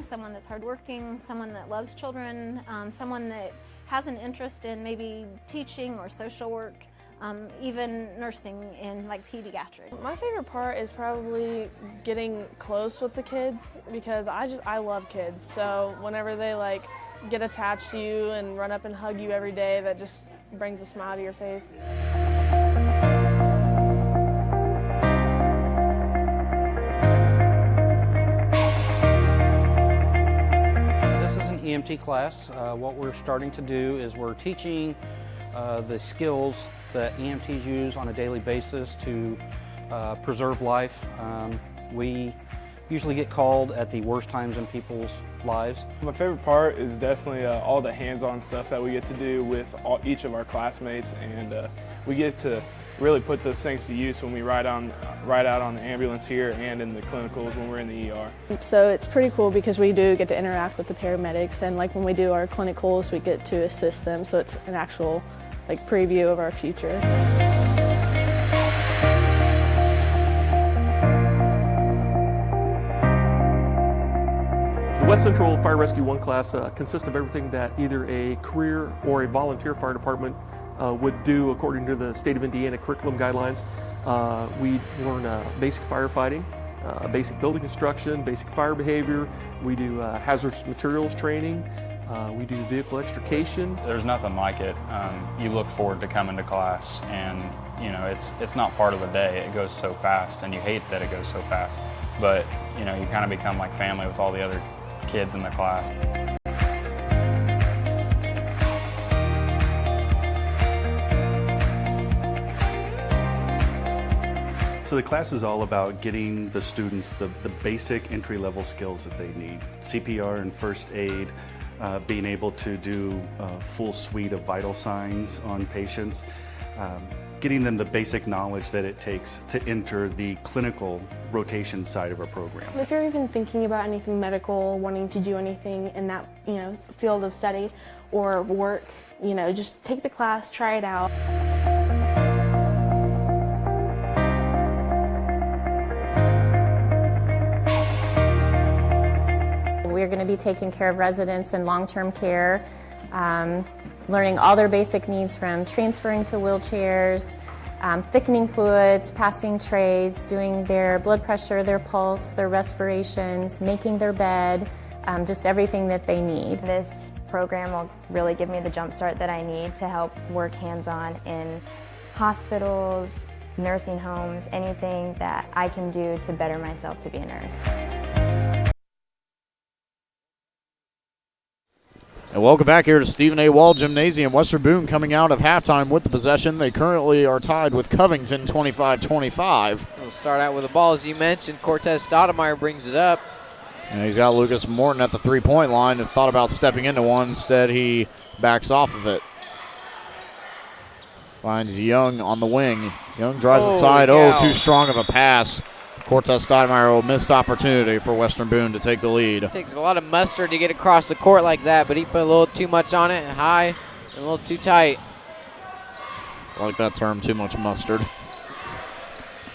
Someone that's hardworking, someone that loves children, someone that has an interest in maybe teaching or social work, even nursing in like pediatrics. My favorite part is probably getting close with the kids because I love kids. So whenever they like get attached to you and run up and hug you every day, that just brings a smile to your face. EMT class. What we're starting to do is we're teaching the skills that EMTs use on a daily basis to preserve life. We usually get called at the worst times in people's lives. My favorite part is definitely all the hands-on stuff that we get to do with each of our classmates, and we get to really put those things to use when we ride out on the ambulance here and in the clinicals when we're in the ER. So it's pretty cool because we do get to interact with the paramedics, and like when we do our clinicals, we get to assist them. So it's an actual like preview of our future. The West Central Fire Rescue 1 class consists of everything that either a career or a volunteer fire department would do according to the state of Indiana curriculum guidelines. We learn basic firefighting, basic building construction, basic fire behavior. We do hazardous materials training, We do vehicle extrication. There's nothing like it. You look forward to coming to class, and you know it's not part of the day. It goes so fast, and you hate that it goes so fast. But you know you kind of become like family with all the other kids in the class. So the class is all about getting the students the basic entry-level skills that they need. CPR and first aid, being able to do a full suite of vital signs on patients, getting them the basic knowledge that it takes to enter the clinical rotation side of our program. If you're even thinking about anything medical, wanting to do anything in that, field of study or work, just take the class, try it out. We're going to be taking care of residents in long-term care, learning all their basic needs from transferring to wheelchairs, thickening fluids, passing trays, doing their blood pressure, their pulse, their respirations, making their bed, just everything that they need. This program will really give me the jump start that I need to help work hands-on in hospitals, nursing homes, anything that I can do to better myself to be a nurse. And welcome back here to Stephen A. Wall Gymnasium. Western Boone coming out of halftime with the possession. They currently are tied with Covington 25-25. We'll start out with the ball, as you mentioned. Cortez Stoudemire brings it up. And he's got Lucas Morton at the three-point line. Has thought about stepping into one. Instead, he backs off of it. Finds Young on the wing. Young drives aside. Oh, too strong of a pass. Cortez Stoudemire, a missed opportunity for Western Boone to take the lead. It takes a lot of mustard to get across the court like that, but he put a little too much on it, high, and a little too tight. I like that term, too much mustard.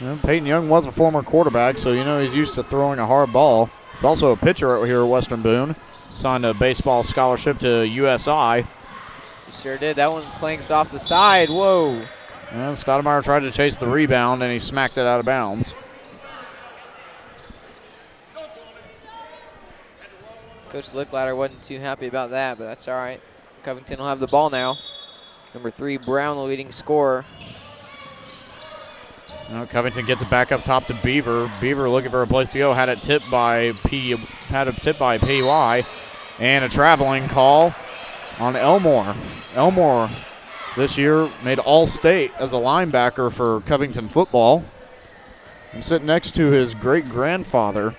Peyton Young was a former quarterback, so he's used to throwing a hard ball. He's also a pitcher out here at Western Boone. Signed a baseball scholarship to USI. He sure did. That one clanks off the side. Whoa. And Stoudemire tried to chase the rebound, and he smacked it out of bounds. Coach Licklider wasn't too happy about that, but that's all right. Covington will have the ball now. Number 3, Brown, the leading scorer. Covington gets it back up top to Beaver. Beaver looking for a place to go. Had it tipped by PY. And a traveling call on Elmore. Elmore this year made All-State as a linebacker for Covington football. I'm sitting next to his great-grandfather.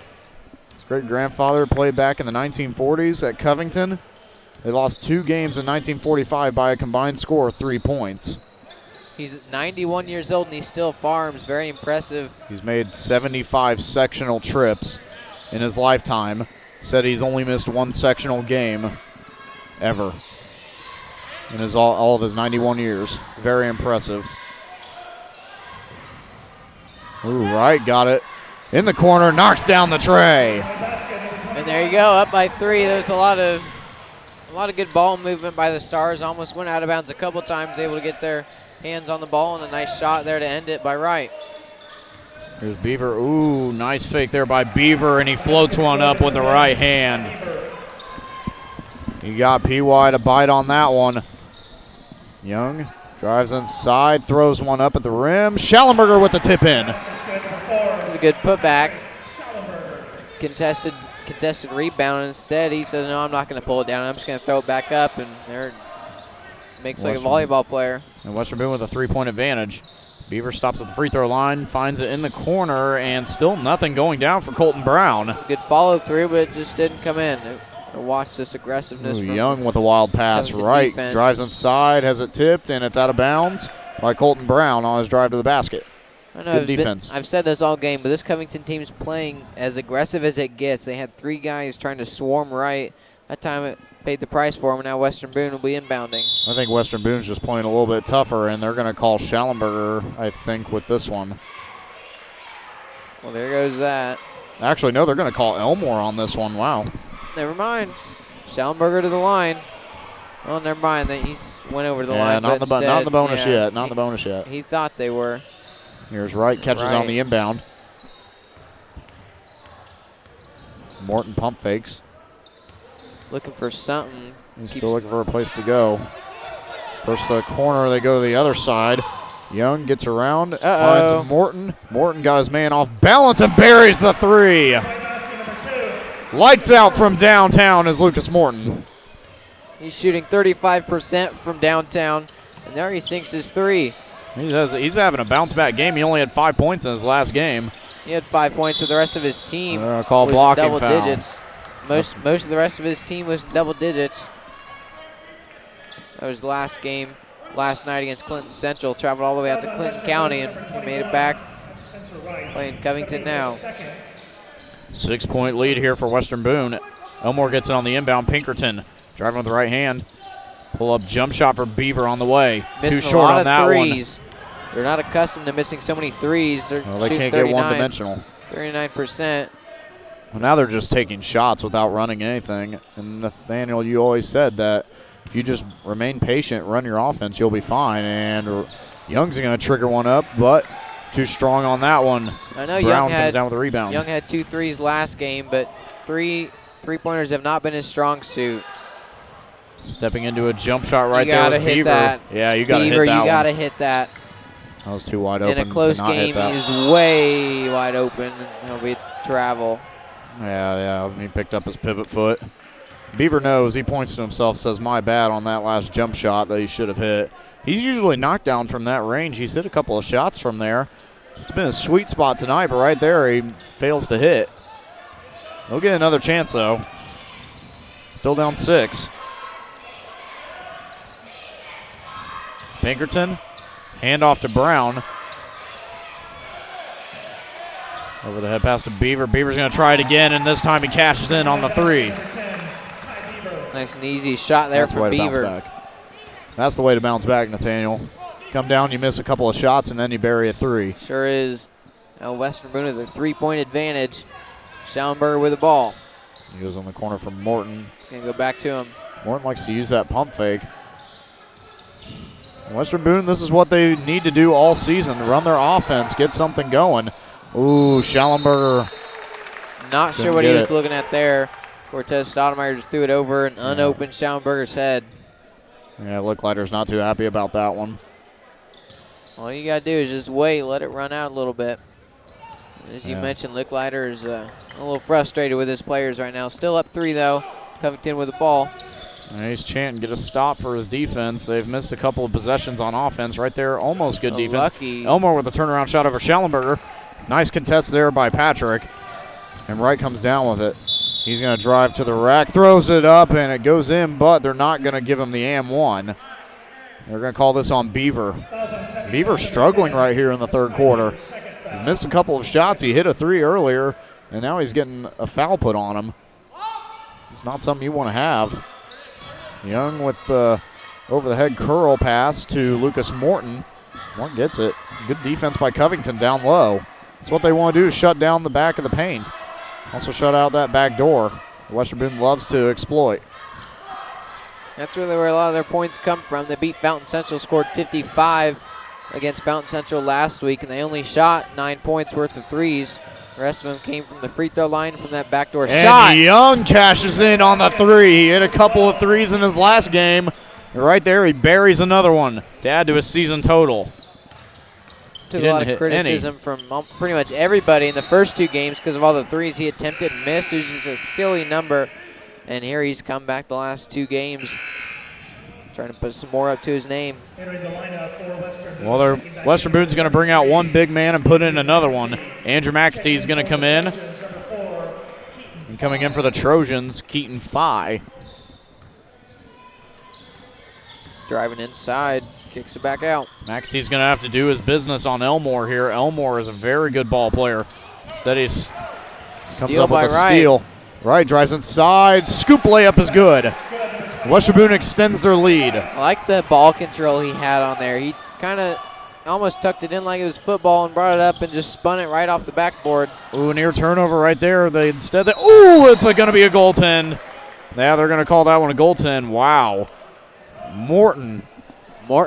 Great-grandfather played back in the 1940s at Covington. They lost 2 games in 1945 by a combined score of 3 points. He's 91 years old and he still farms. Very impressive. He's made 75 sectional trips in his lifetime. Said he's only missed 1 sectional game ever in all of his 91 years. Very impressive. Ooh, Wright got it. In the corner, knocks down the tray. And there you go, up by 3. There's a lot of good ball movement by the Stars. Almost went out of bounds a couple times, able to get their hands on the ball, and a nice shot there to end it by Wright. Here's Beaver. Ooh, nice fake there by Beaver, and he floats one up with the right hand. He got PY to bite on that one. Young drives inside, throws one up at the rim. Schallenberger with the tip in. A good putback. Contested rebound. Instead, he said, no, I'm not going to pull it down. I'm just going to throw it back up, and there makes like a volleyball player. And Western Boone with a 3-point advantage. Beaver stops at the free throw line, finds it in the corner, and still nothing going down for Colton Brown. Good follow through, but it just didn't come in. Watch this aggressiveness. Ooh, Young with a wild pass. Right, defense. Drives inside, has it tipped, and it's out of bounds by Colton Brown on his drive to the basket. I know Good defense. I've said this all game, but this Covington team's playing as aggressive as it gets. They had 3 guys trying to swarm right. That time it paid the price for them, and now Western Boone will be inbounding. I think Western Boone's just playing a little bit tougher, and they're going to call Schallenberger, I think, with this one. Well, there goes that. Actually, no, they're going to call Elmore on this one. Wow. Never mind. Schallenberger to the line. Well, never mind. He went over to the line. Not in the bonus yet. Not in the bonus yet. He thought they were. Here's Wright, catches on the inbound. Morton pump fakes. Looking for something. He's still looking for a place to go. First the corner, they go to the other side. Young gets around, finds Morton. Morton got his man off balance and buries the three. Lights out from downtown is Lucas Morton. He's shooting 35% from downtown, and there he sinks his three. He's having a bounce-back game. He only had 5 points in his last game. He had 5 points, but the rest of his team call was blocking double foul. digits. Most of the rest of his team was double digits. That was the last game last night against Clinton Central. Traveled all the way out to Clinton County and he made it back. Playing Covington now. 6-point lead here for Western Boone. Elmore gets it on the inbound. Pinkerton driving with the right hand. Pull up jump shot for Beaver on the way. Missing Too short on that threes. They're not accustomed to missing so many threes. They're they shooting can't get one-dimensional. 39%. Well, now they're just taking shots without running anything. And Nathaniel, you always said that if you just remain patient, run your offense, you'll be fine. And Young's going to trigger one up, but too strong on that one. I know Brown Young comes down with a rebound. Young had 2 threes last game, but three-pointers have not been his strong suit. Stepping into a jump shot right you there gotta is hit Beaver. That. Yeah, you got to hit Beaver, that you one. got to hit that. That was too wide open. In a close to not game, hit that. he was way wide open. He'll be travel. Yeah, he picked up his pivot foot. Beaver knows. He points to himself, says, my bad on that last jump shot that he should have hit. He's usually knocked down from that range. He's hit a couple of shots from there. It's been a sweet spot tonight, but right there he fails to hit. He'll get another chance, though. Still down 6. Pinkerton, handoff to Brown. Over the head pass to Beaver. Beaver's going to try it again, and this time he cashes in on the 3. Nice and easy shot there from Beaver. That's the way to bounce back, Nathaniel. Come down, you miss a couple of shots, and then you bury a 3. Sure is. Now Western Boone with a 3-point advantage. Schallenberger with the ball. He goes on the corner from Morton. Gonna go back to him. Morton likes to use that pump fake. Western Boone, this is what they need to do all season, run their offense, get something going. Ooh, Schallenberger. Not sure what he was looking at there. Cortez Stoudemire just threw it over and unopened Schallenberger's head. Yeah, Licklider's not too happy about that one. All you got to do is just wait, let it run out a little bit. As you mentioned, Licklider is a little frustrated with his players right now. Still up 3, though. Covington with the ball. And he's chanting, get a stop for his defense. They've missed a couple of possessions on offense right there. Almost good defense. Lucky. Elmore with a turnaround shot over Schallenberger. Nice contest there by Patrick. And Wright comes down with it. He's going to drive to the rack, throws it up, and it goes in, but they're not going to give him the and-1. They're going to call this on Beaver. Beaver struggling right here in the third quarter. He's missed a couple of shots. He hit a 3 earlier, and now he's getting a foul put on him. It's not something you want to have. Young with the over-the-head curl pass to Lucas Morton. One gets it. Good defense by Covington down low. That's what they want to do, is shut down the back of the paint. Also shut out that back door. Western Boone loves to exploit. That's really where a lot of their points come from. They beat Fountain Central, scored 55 against Fountain Central last week, and they only shot 9 points worth of threes. The rest of them came from the free throw line from that backdoor shot. And Young cashes in on the 3. He hit a couple of threes in his last game. And right there, he buries another one to add to his season total. Took a lot of criticism from pretty much everybody in the first 2 games because of all the threes he attempted and missed. It was just a silly number. And here he's come back the last 2 games, trying to put some more up to his name. Well, Western Boone's going to bring out one big man and put in another one. Andrew McAtee is going to come in. And coming in for the Trojans, Keaton Fye. Driving inside, kicks it back out. McAtee's going to have to do his business on Elmore here. Elmore is a very good ball player. Instead, he comes up with a steal. Wright drives inside. Scoop layup is good. Western Boone extends their lead. I like the ball control he had on there. He kind of almost tucked it in like it was football and brought it up and just spun it right off the backboard. Ooh, near turnover right there. It's going to be a goaltend. Yeah, they're going to call that one a goaltend. Wow. Morton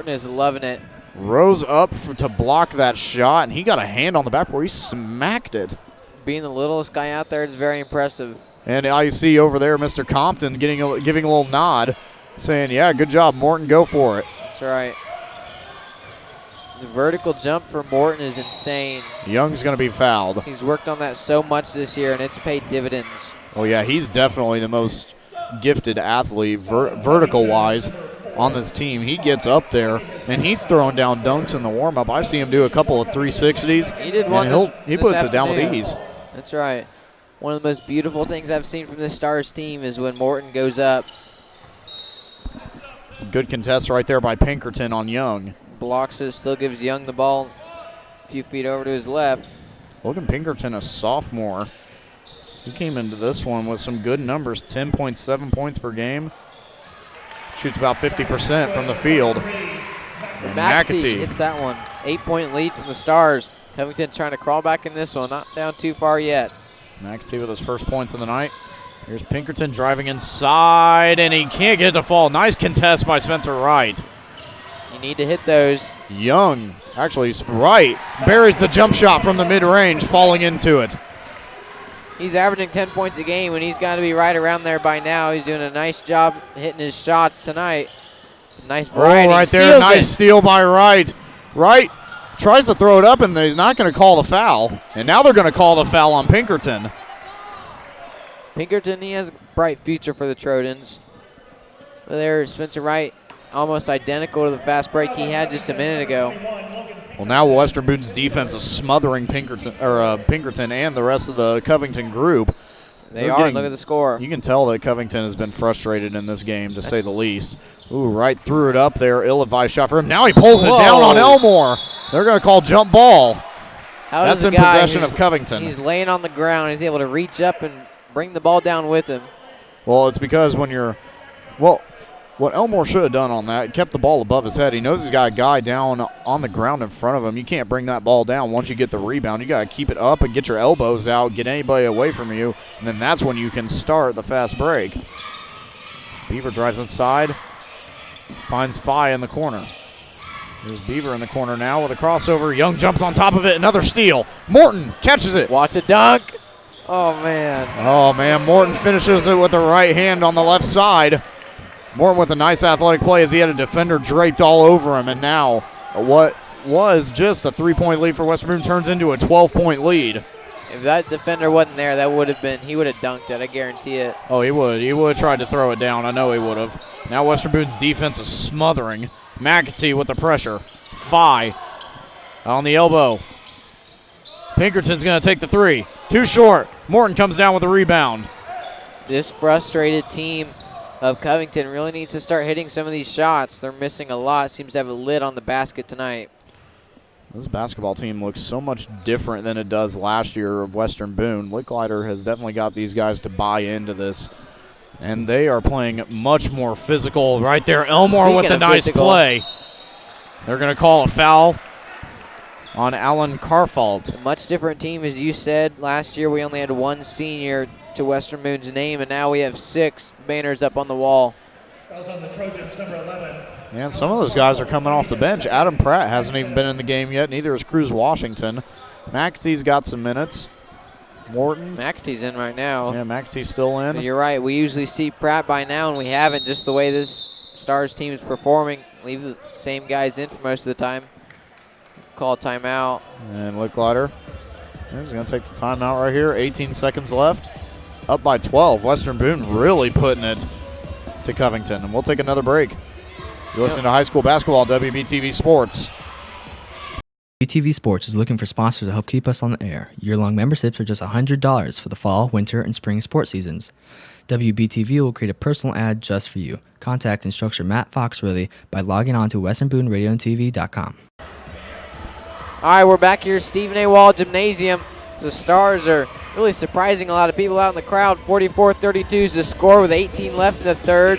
is loving it. Rose up to block that shot, and he got a hand on the backboard. He smacked it. Being the littlest guy out there is very impressive. And I see over there Mr. Compton giving a little nod. saying, yeah, good job, Morton, go for it. That's right. The vertical jump for Morton is insane. Young's going to be fouled. He's worked on that so much this year, and it's paid dividends. Oh, yeah, he's definitely the most gifted athlete vertical-wise on this team. He gets up there, and he's throwing down dunks in the warm-up. I've seen him do a couple of 360s. He did one He puts it down with ease. That's right. One of the most beautiful things I've seen from this Stars team is when Morton goes up. Good contest right there by Pinkerton on Young. Blocks it, still gives Young the ball a few feet over to his left. Logan Pinkerton, a sophomore. He came into this one with some good numbers, 10.7 points per game. Shoots about 50% from the field. And McAtee hits that one. 8-point lead from the Stars. Covington trying to crawl back in this one, not down too far yet. McAtee with his first points of the night. Here's Pinkerton driving inside, and he can't get it to fall. Nice contest by Spencer Wright. You need to hit those. Young, actually, Wright buries the jump shot from the mid-range, falling into it. He's averaging 10 points a game, and he's got to be right around there by now. He's doing a nice job hitting his shots tonight. Nice variety. Oh, right there, nice steal by Wright. Wright tries to throw it up, and he's not going to call the foul. And now they're going to call the foul on Pinkerton. Pinkerton, he has a bright future for the Trojans. There, Spencer Wright, almost identical to the fast break he had just a minute ago. Well, now Western Boone's defense is smothering Pinkerton and the rest of the Covington group. They are. Look at the score. You can tell that Covington has been frustrated in this game, to say the least. Ooh, Wright threw it up there. Ill-advised shot for him. Now he pulls it down on Elmore. They're going to call jump ball. That's in possession of Covington. He's laying on the ground. He's able to reach up and bring the ball down with him. Well, it's because when you're – well, what Elmore should have done on that, kept the ball above his head. He knows he's got a guy down on the ground in front of him. You can't bring that ball down once you get the rebound. You got to keep it up and get your elbows out, get anybody away from you, and then that's when you can start the fast break. Beaver drives inside, finds Phi in the corner. There's Beaver in the corner now with a crossover. Young jumps on top of it, another steal. Morton catches it. Watch it dunk. Oh, man. Oh, man, Morton finishes it with the right hand on the left side. Morton with a nice athletic play as he had a defender draped all over him, and now what was just a 3-point lead for Western Boone turns into a 12-point lead. If that defender wasn't there, that would have been, he would have dunked it, I guarantee it. Oh, he would. He would have tried to throw it down. I know he would have. Now Western Boone's defense is smothering. McAtee with the pressure. Phi on the elbow. Pinkerton's going to take the three. Too short. Morton comes down with a rebound. This frustrated team of Covington really needs to start hitting some of these shots. They're missing a lot. Seems to have a lid on the basket tonight. This basketball team looks so much different than it does last year of Western Boone. Licklider has definitely got these guys to buy into this. And they are playing much more physical right there. Elmore with the nice play. They're going to call a foul on Alan Carfault. A much different team, as you said. Last year we only had one senior to Western Boone's name, and now we have 6 banners up on the wall. That was on the Trojans, number 11. And some of those guys are coming off the bench. Adam Pratt hasn't even been in the game yet, neither is Cruz Washington. McAtee's got some minutes. Morton. McAtee's in right now. Yeah, McAtee's still in. You're right. We usually see Pratt by now, and we haven't, just the way this Stars team is performing. Leave the same guys in for most of the time. Call timeout. And Licklider. He's going to take the timeout right here. 18 seconds left. Up by 12. Western Boone really putting it to Covington. And we'll take another break. You're listening to high school basketball on WBTV Sports. WBTV Sports is looking for sponsors to help keep us on the air. Year-long memberships are just $100 for the fall, winter, and spring sports seasons. WBTV will create a personal ad just for you. Contact instructor Matt Foxworthy by logging on to westernbooneradioandtv.com. All right, we're back here at Stephen A. Wall Gymnasium. The Stars are really surprising a lot of people out in the crowd. 44-32 is the score with 18 left in the third.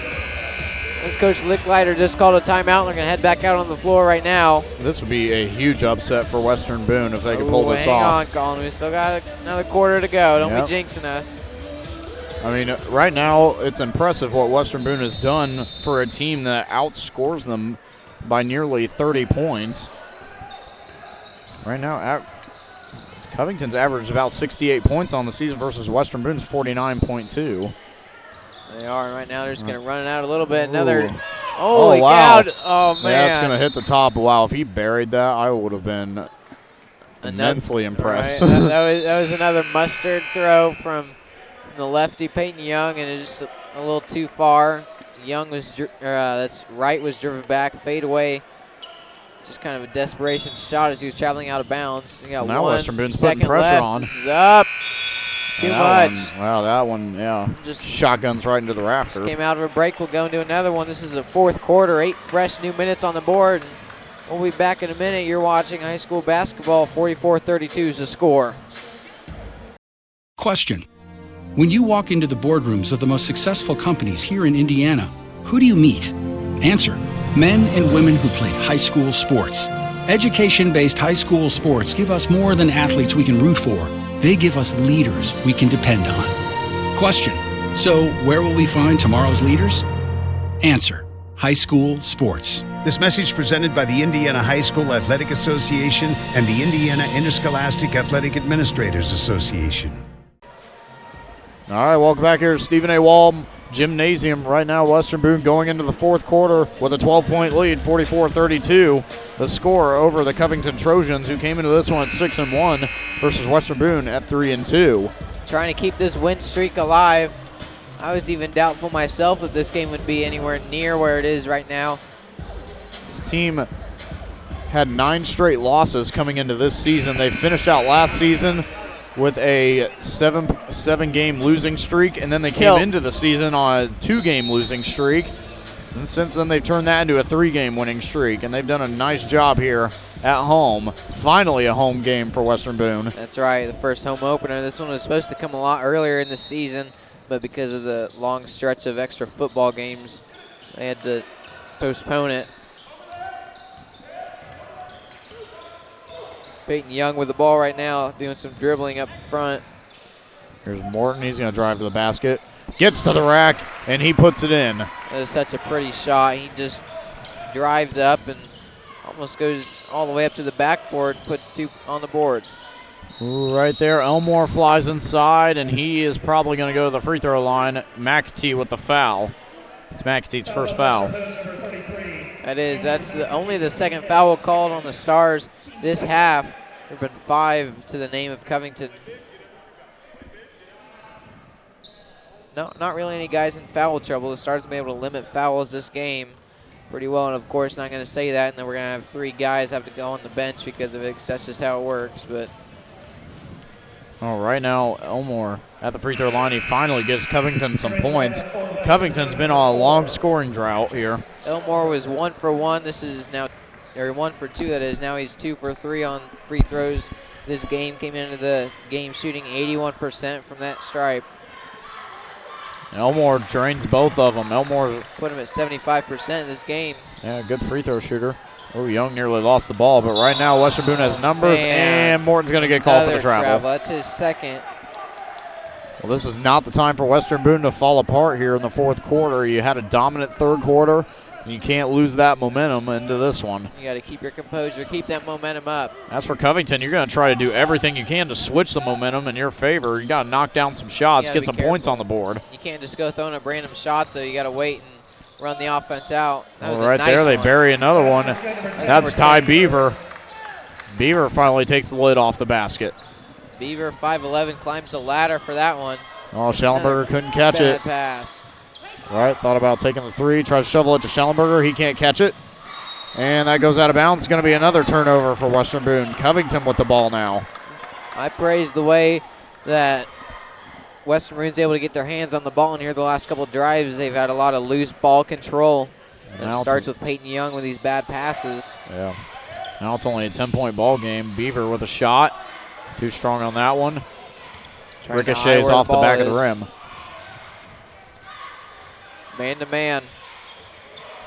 As Coach Licklider just called a timeout. They're going to head back out on the floor right now. This would be a huge upset for Western Boone if they could pull this hang off. Hang on, Colin. We still got another quarter to go. Don't be jinxing us. I mean, right now it's impressive what Western Boone has done for a team that outscores them by nearly 30 points. Right now, Covington's averaged about 68 points on the season versus Western Boone's 49.2. They are right now. They're just going to run it out a little bit. Another. Ooh. Holy wow. cow. Oh, man. Yeah, that's going to hit the top. Wow, if he buried that, I would have been immensely impressed. Right. that was another mustard throw from the lefty, Peyton Young, and it's just a little too far. Young was, that's right, was driven back, fade away. Just kind of a desperation shot as he was traveling out of bounds. You got now one Western Boone's putting second pressure left. on. This is up. Too much. Wow, that one, yeah. Just shotguns right into the rafter. Came out of a break. We'll go into another one. This is the fourth quarter. 8 fresh new minutes on the board. And we'll be back in a minute. You're watching high school basketball. 44-32 is the score. Question. When you walk into the boardrooms of the most successful companies here in Indiana, who do you meet? Answer. Men and women who played high school sports. Education-based high school sports give us more than athletes we can root for. They give us leaders we can depend on. Question. So where will we find tomorrow's leaders? Answer. High school sports. This message presented by the Indiana High School Athletic Association and the Indiana Interscholastic Athletic Administrators Association. All right, welcome back here to Stephen A. Wall Gymnasium. Right now, Western Boone going into the fourth quarter with a 12-point lead, 44-32. The score over the Covington Trojans, who came into this one at 6-1, versus Western Boone at 3-2. Trying to keep this win streak alive. I was even doubtful myself that this game would be anywhere near where it is right now. This team had 9 straight losses coming into this season. They finished out last season with a seven-game losing streak, and then they came into the season on a 2-game losing streak. And since then, they've turned that into a 3-game winning streak, and they've done a nice job here at home. Finally a home game for Western Boone. That's right, the first home opener. This one was supposed to come a lot earlier in the season, but because of the long stretch of extra football games, they had to postpone it. Peyton Young with the ball right now, doing some dribbling up front. Here's Morton. He's going to drive to the basket. Gets to the rack, and he puts it in. That is such a pretty shot. He just drives up and almost goes all the way up to the backboard, puts 2 on the board. Ooh, right there, Elmore flies inside, and he is probably going to go to the free throw line. McAtee with the foul. It's McAtee's first foul. That is. That's only the second foul called on the Stars this half. There have been 5 to the name of Covington. No, not really any guys in foul trouble. The Stars have been able to limit fouls this game pretty well, and of course, not going to say that, and then we're going to have 3 guys have to go on the bench because of it. That's just how it works. But right now, Elmore at the free throw line. He finally gives Covington some points. Covington's been on a long scoring drought here. Elmore was 1 for 1. This is now, or 1 for 2. That is now he's 2 for 3 on free throws. This game came into the game shooting 81% from that stripe. Elmore drains both of them. Elmore put him at 75% in this game. Yeah, good free throw shooter. Oh, Young nearly lost the ball, but right now Western Boone has numbers, and Morton's going to get called for the travel. That's his second. Well, this is not the time for Western Boone to fall apart here in the fourth quarter. You had a dominant third quarter, and you can't lose that momentum into this one. You got to keep your composure, keep that momentum up. As for Covington, you're going to try to do everything you can to switch the momentum in your favor. You got to knock down some shots, get some points on the board. You can't just go throwing up random shots, so you got to wait and run the offense out. Right there, they bury another one. That's Ty Beaver. Beaver finally takes the lid off the basket. Beaver, 5'11", climbs the ladder for that one. Oh, Schellenberger couldn't catch it. Bad pass. Right, thought about taking the 3, tries to shovel it to Schellenberger. He can't catch it. And that goes out of bounds. It's going to be another turnover for Western Boone. Covington with the ball now. I praise the way that Western Boone's able to get their hands on the ball in here the last couple of drives. They've had a lot of loose ball control. It starts with Peyton Young with these bad passes. Yeah. Now it's only a 10-point ball game. Beaver with a shot. Too strong on that one. Ricochets off the back of the rim. Man to man.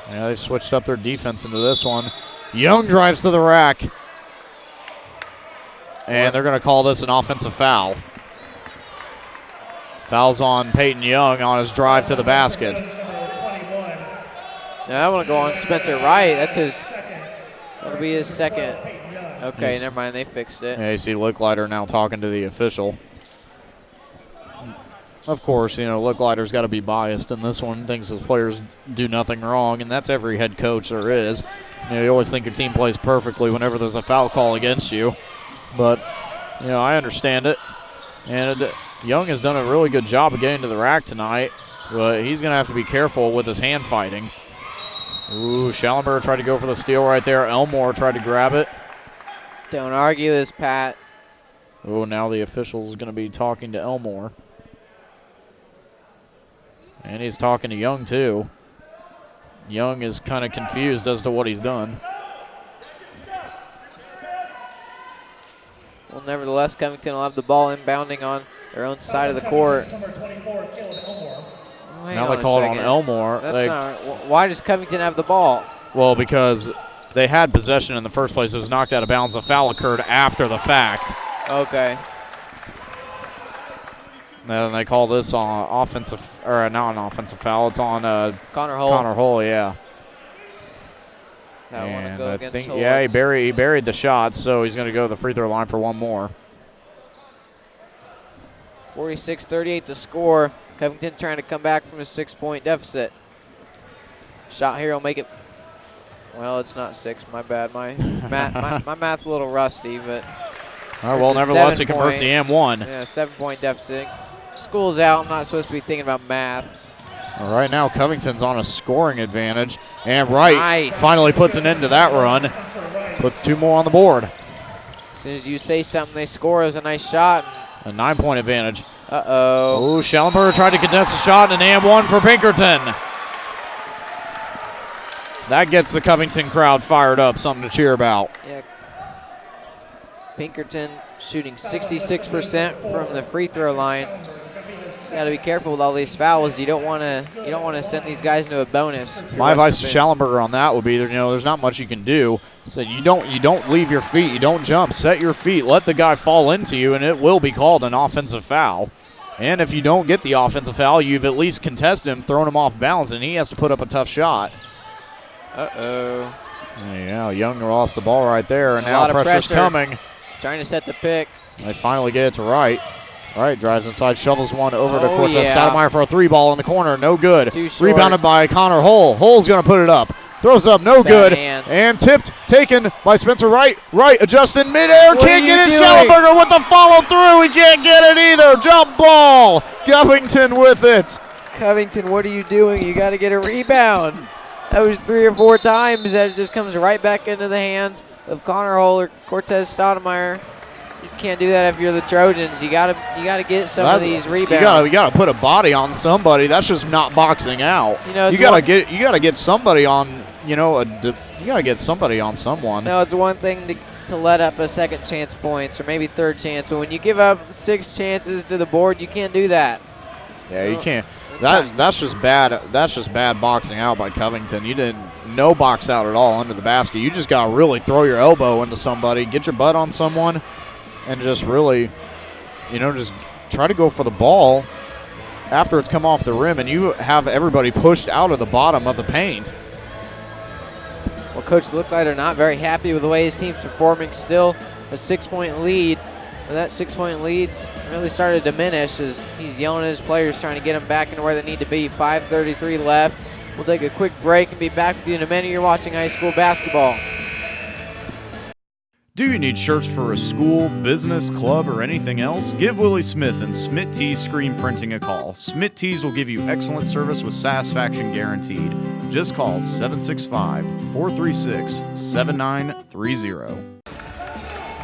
Yeah, they've switched up their defense into this one. Young drives to the rack. And they're going to call this an offensive foul. Foul's on Peyton Young on his drive to the basket. Now I want to go on Spencer Wright. That'll be his second. Okay, never mind. They fixed it. Yeah, you see Licklider now talking to the official. Of course, Lick Lighter's got to be biased in this one, thinks his players do nothing wrong, and that's every head coach there is. You always think your team plays perfectly whenever there's a foul call against you. But, I understand it. And Young has done a really good job of getting to the rack tonight, but he's going to have to be careful with his hand fighting. Ooh, Schallenberger tried to go for the steal right there. Elmore tried to grab it. Don't argue this, Pat. Oh, now the official's going to be talking to Elmore. And he's talking to Young, too. Young is kind of confused as to what he's done. Well, nevertheless, Covington will have the ball inbounding on their own side of the court. Now they call it on Elmore. Why does Covington have the ball? Well, because they had possession in the first place. It was knocked out of bounds. The foul occurred after the fact. Okay. And then they call this on offensive, or not an offensive foul. It's on Connor Hull. Connor Hull, yeah. And I think, he buried the shot, so he's going to go to the free throw line for one more. 46-38 to score. Covington trying to come back from a 6-point deficit. Shot here will make it. Well, it's not 6. My bad. My math's a little rusty, but. All right, well, nevertheless, he converts the M1. Yeah, 7-point deficit. School's out. I'm not supposed to be thinking about math. All right, now Covington's on a scoring advantage. And Wright finally puts an end to that run. Puts 2 more on the board. As soon as you say something, they score. It was a nice shot. A 9-point advantage. Uh-oh. Oh, Schallenberger tried to contest the shot, and an and 1 for Pinkerton. That gets the Covington crowd fired up, something to cheer about. Yeah. Pinkerton shooting 66% from the free throw line. Got to be careful with all these fouls. You don't want to send these guys into a bonus. My advice to Schallenberger on that would be, there's not much you can do. So you don't leave your feet. You don't jump. Set your feet. Let the guy fall into you, and it will be called an offensive foul. And if you don't get the offensive foul, you've at least contested him, thrown him off balance, and he has to put up a tough shot. Uh-oh. Yeah, Young lost the ball right there, and now pressure's coming. Trying to set the pick. They finally get it to Wright. Wright drives inside, shovels one over to Cortez Stoudemire for a 3-ball in the corner. No good. Rebounded by Connor Hull. Hull's going to put it up. Throws it up, no good. And tipped, taken by Spencer Wright. Wright adjusting midair. Can't get it. Schallenberger with the follow through. He can't get it either. Jump ball. Covington with it. Covington, what are you doing? You got to get a rebound. That was 3 or 4 times that it just comes right back into the hands of Connor Hull or Cortez Stoudemire. You can't do that if you're the Trojans. You gotta get some of these rebounds. You gotta put a body on somebody. That's just not boxing out. You gotta get somebody on. You gotta get somebody on someone. No, it's one thing to let up a second chance points or maybe third chance, but when you give up 6 chances to the board, you can't do that. Yeah, you can't. That's just bad. That's just bad boxing out by Covington. You didn't no box out at all under the basket. You just gotta really throw your elbow into somebody, get your butt on someone. And just really, just try to go for the ball after it's come off the rim, and you have everybody pushed out of the bottom of the paint. Well, Coach Lick Lighter not very happy with the way his team's performing. Still a 6-point lead. And that 6-point lead's really started to diminish as he's yelling at his players, trying to get them back into where they need to be. 5:33 left. We'll take a quick break and be back with you in a minute. You're watching high school basketball. Do you need shirts for a school, business, club, or anything else? Give Willie Smith and Smith Tees Screen Printing a call. Smith Tees will give you excellent service with satisfaction guaranteed. Just call 765-436-7930.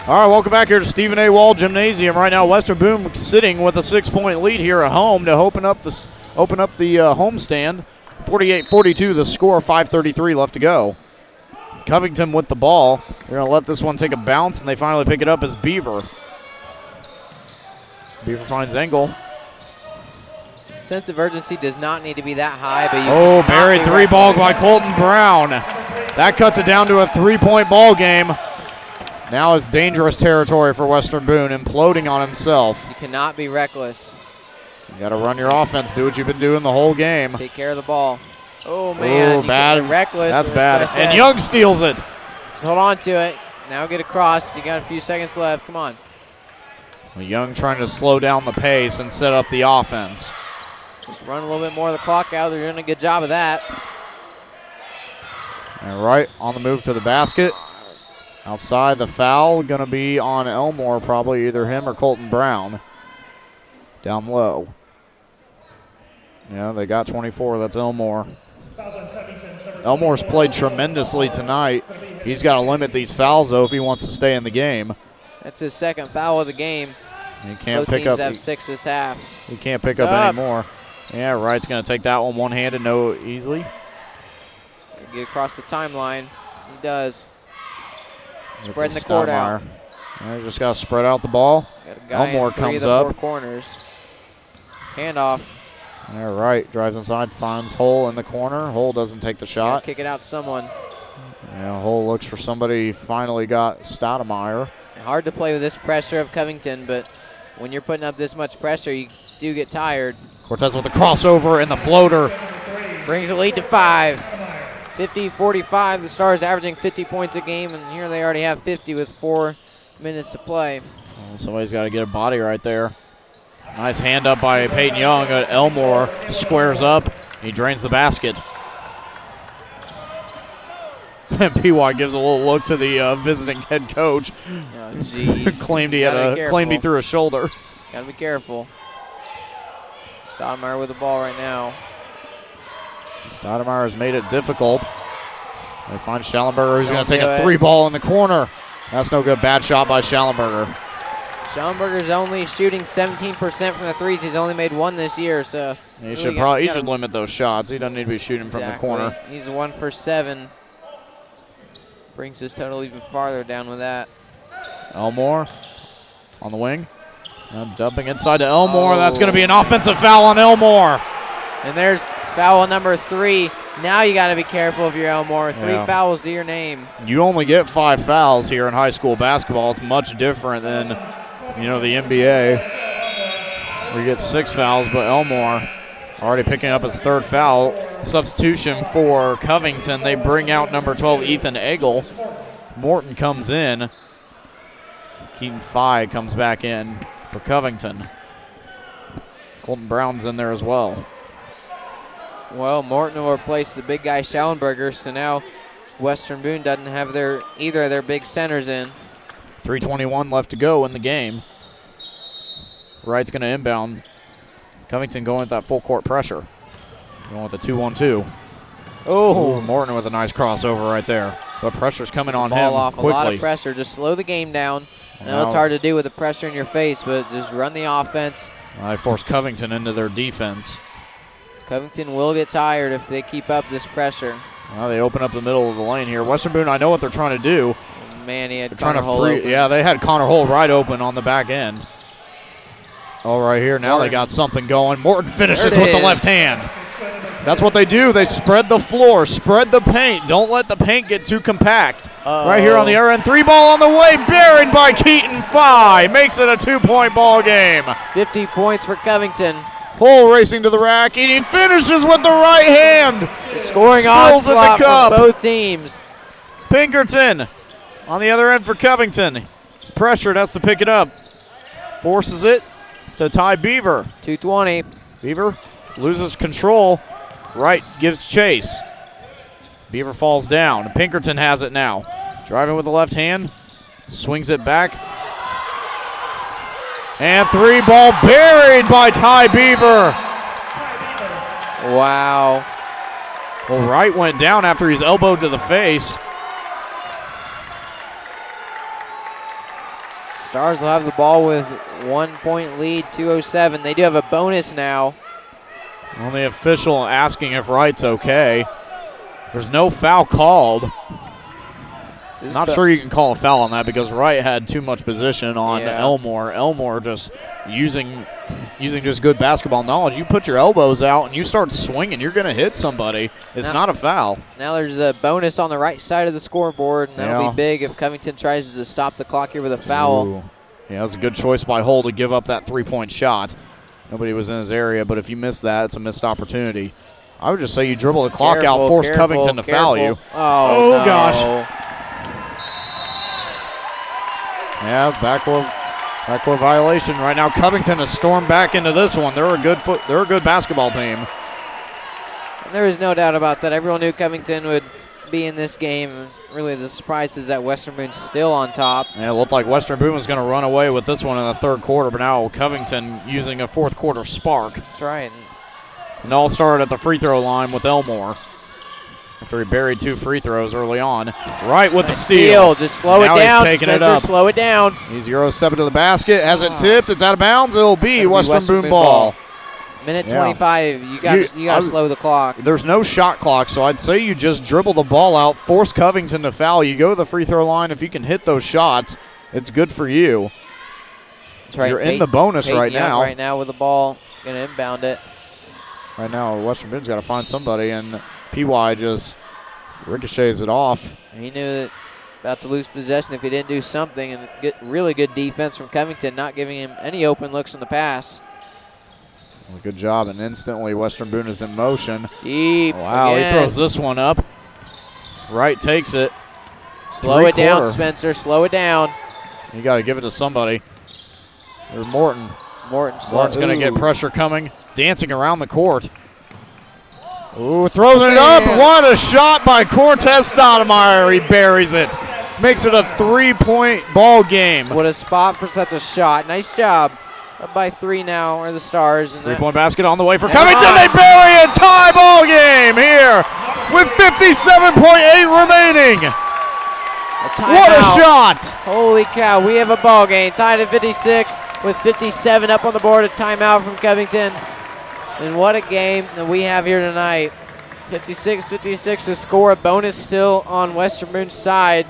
All right, welcome back here to Stephen A. Wall Gymnasium. Right now, Western Boone sitting with a 6-point lead here at home to open up the homestand. 48-42 the score, 5:33 left to go. Covington with the ball. They're going to let this one take a bounce, and they finally pick it up as Beaver. Beaver finds Engel. Sense of urgency does not need to be that high, but buried 3-ball by Colton Brown. That cuts it down to a 3-point ball game. Now it's dangerous territory for Western Boone, imploding on himself. You cannot be reckless. You got to run your offense, do what you've been doing the whole game. Take care of the ball. Oh, man. Bad. Reckless. That's bad. And Young steals it. Just hold on to it. Now get across. You got a few seconds left. Come on. Young trying to slow down the pace and set up the offense. Just run a little bit more of the clock out. They're doing a good job of that. And Wright on the move to the basket. Outside, the foul going to be on Elmore, probably either him or Colton Brown. Down low. Yeah, they got 24. That's Elmore. Elmore's played tremendously tonight. He's got to limit these fouls, though, if he wants to stay in the game. That's his second foul of the game. He can't Both pick teams up. have 6 this half. He can't pick up any more. Yeah, Wright's going to take that one one-handed, no easily. Get across the timeline. He does. Spreading the court out. Yeah, just got to spread out the ball. Elmore comes up. 4 corners. Handoff. All right, drives inside, finds Hull in the corner. Hull doesn't take the shot. Kick it out to someone. Yeah, Hull looks for somebody. Finally got Stoudemire. Hard to play with this pressure of Covington, but when you're putting up this much pressure, you do get tired. Cortez with the crossover and the floater. Brings the lead to 5. 50-45. The Stars averaging 50 points a game, and here they already have 50 with 4 minutes to play. Well, somebody's got to get a body right there. Nice hand up by Peyton Young. Elmore squares up. He drains the basket. PY gives a little look to the visiting head coach. Oh, claimed he threw a shoulder. Gotta be careful. Stoudemire with the ball right now. Stoudemire has made it difficult. They find Schallenberger, who's going to take a 3-ball in the corner. That's no good. Bad shot by Schallenberger. Schallenberger's only shooting 17% from the threes. He's only made 1 this year, so he should limit those shots. He doesn't need to be shooting from the corner. He's 1 for 7. Brings his total even farther down with that. Elmore on the wing. Dumping inside to Elmore. That's going to be an offensive foul on Elmore. And there's foul number 3. Now you got to be careful if you're Elmore. 3 fouls to your name. You only get 5 fouls here in high school basketball. It's much different than, the NBA, where you get 6 fouls, but Elmore already picking up his 3rd foul. Substitution for Covington. They bring out number 12, Ethan Eggle. Morton comes in. Keaton Fye comes back in for Covington. Colton Brown's in there as well. Well, Morton will replace the big guy Schallenberger, so now Western Boone doesn't have either of their big centers in. 3:21 left to go in the game. Wright's going to inbound. Covington going with that full court pressure. Going with the 2-1-2. Oh, Morton with a nice crossover right there. But pressure's coming on him off. quickly. A lot of pressure. Just slow the game down. I know it's hard to do with the pressure in your face, but just run the offense. I force Covington into their defense. Covington will get tired if they keep up this pressure. Well, they open up the middle of the lane here. Western Boone, I know what they're trying to do. Man, he had they're Connor Hull open. Yeah, they had Connor Hull right open on the back end. Oh, right here. Now they got something going. Morton finishes with the left hand. That's what they do. They spread the floor, spread the paint. Don't let the paint get too compact. Right here on the other end. 3-ball on the way. Buried by Keaton Fye. Makes it a 2-point ball game. 50 points for Covington. Hull racing to the rack, and he finishes with the right hand. Scoring onslaught for both teams. Pinkerton on the other end for Covington. He's pressured, has to pick it up. Forces it to Ty Beaver. 2:20. Beaver loses control. Wright gives chase. Beaver falls down. Pinkerton has it now. Driving with the left hand. Swings it back. And 3-ball buried by Ty Beaver. Wow. Well, Wright went down after he's elbowed to the face. Stars will have the ball with 1-point lead, 2:07. They do have a bonus now. Well, the official asking if Wright's okay. There's no foul called. Not sure you can call a foul on that because Wright had too much position on Elmore. Elmore just using just good basketball knowledge. You put your elbows out and you start swinging, you're going to hit somebody. It's not a foul. Now there's a bonus on the right side of the scoreboard, and that'll be big if Covington tries to stop the clock here with a foul. Ooh. Yeah, that was a good choice by Hull to give up that 3-point shot. Nobody was in his area, but if you miss that, it's a missed opportunity. I would just say you dribble the clock out, force Covington to foul you. Oh, no. Gosh. Yeah, Backcourt violation right now. Covington has stormed back into this one. They're a good basketball team. There is no doubt about that. Everyone knew Covington would be in this game. Really, the surprise is that Western Boone's still on top. Yeah, it looked like Western Boone was going to run away with this one in the third quarter, but now Covington using a fourth quarter spark. That's right. And all started at the free throw line with Elmore after he buried 2 free throws early on. Right with the steal. Just slow it down, Spencer. Slow it down. He's Euro stepping to the basket. Has it tipped. It's out of bounds. It'll be Western Boone ball. Minute 25. You got to slow the clock. There's no shot clock, so I'd say you just dribble the ball out, force Covington to foul. You go to the free throw line. If you can hit those shots, it's good for you. That's right. You're in the bonus right now. Right now with the ball, going to inbound it. Right now, Western Boone's got to find somebody, and PY just ricochets it off. He knew that about to lose possession if he didn't do something, and get really good defense from Covington, not giving him any open looks in the pass. Well, good job, and instantly Western Boone is in motion. Deep. Wow, again. He throws this one up. Wright takes it. Slow it down, Spencer. Slow it down. You got to give it to somebody. There's Morton. Morton's going to get pressure coming, dancing around the court. Ooh, throws it up. What a shot by Cortez Stoudemire. He buries it. Makes it a 3-point ball game. What a spot for such a shot. Nice job. Up by 3 now are the Stars. 3-point basket on the way for Covington. They bury it. Tie ball game here with 57.8 remaining. What a shot. Holy cow. We have a ball game. Tied at 56 with 57 up on the board. A timeout from Covington. And what a game that we have here tonight. 56-56 to score. A bonus still on Western Boone's side.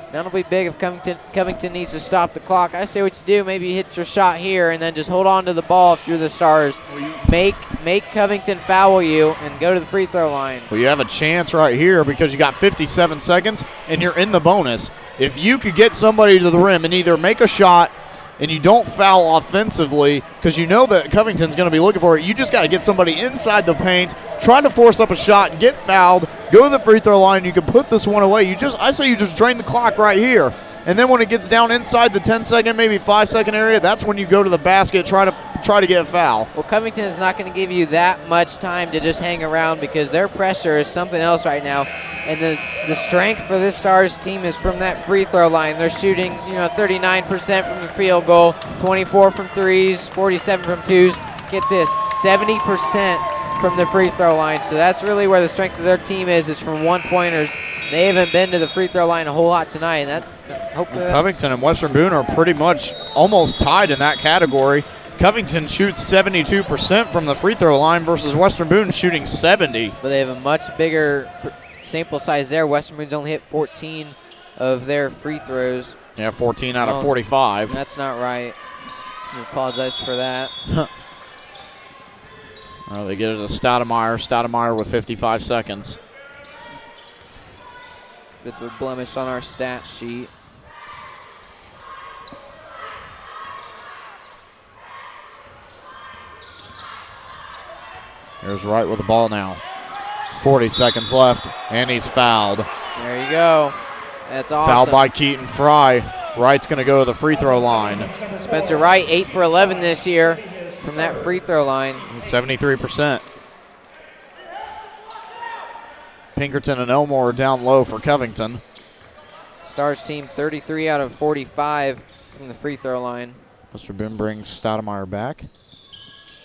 That'll be big if Covington needs to stop the clock. I say what you do. Maybe hit your shot here and then just hold on to the ball if you're the Stars. Make Covington foul you and go to the free throw line. Well, you have a chance right here because you got 57 seconds and you're in the bonus. If you could get somebody to the rim and either make a shot and you don't foul offensively because you know that Covington's going to be looking for it, you just got to get somebody inside the paint, trying to force up a shot, get fouled, go to the free throw line. You can put this one away. I say you just drain the clock right here. And then when it gets down inside the 10-second, maybe 5-second area, that's when you go to the basket, try to get a foul. Well, Covington is not going to give you that much time to just hang around because their pressure is something else right now. And the strength for this Stars team is from that free throw line. They're shooting, 39% from the field goal, 24 from threes, 47 from twos. Get this, 70% from the free throw line. So that's really where the strength of their team is from one-pointers. They haven't been to the free throw line a whole lot tonight, and hopefully Covington and Western Boone are pretty much almost tied in that category. Covington shoots 72% from the free throw line versus Western Boone shooting 70. But they have a much bigger sample size there. Western Boone's only hit 14 of their free throws. Yeah, 14 out of 45. That's not right. I apologize for that. They get it to Stoudemire. Stoudemire with 55 seconds. Bit of a blemish on our stat sheet. Here's Wright with the ball now. 40 seconds left, and he's fouled. There you go. That's awesome. Fouled by Keaton Fry. Wright's going to go to the free throw line. Spencer Wright, 8 for 11 this year from that free throw line. 73%. Pinkerton and Elmore are down low for Covington. Stars team 33 out of 45 from the free throw line. Mr. Boone brings Stoudemire back.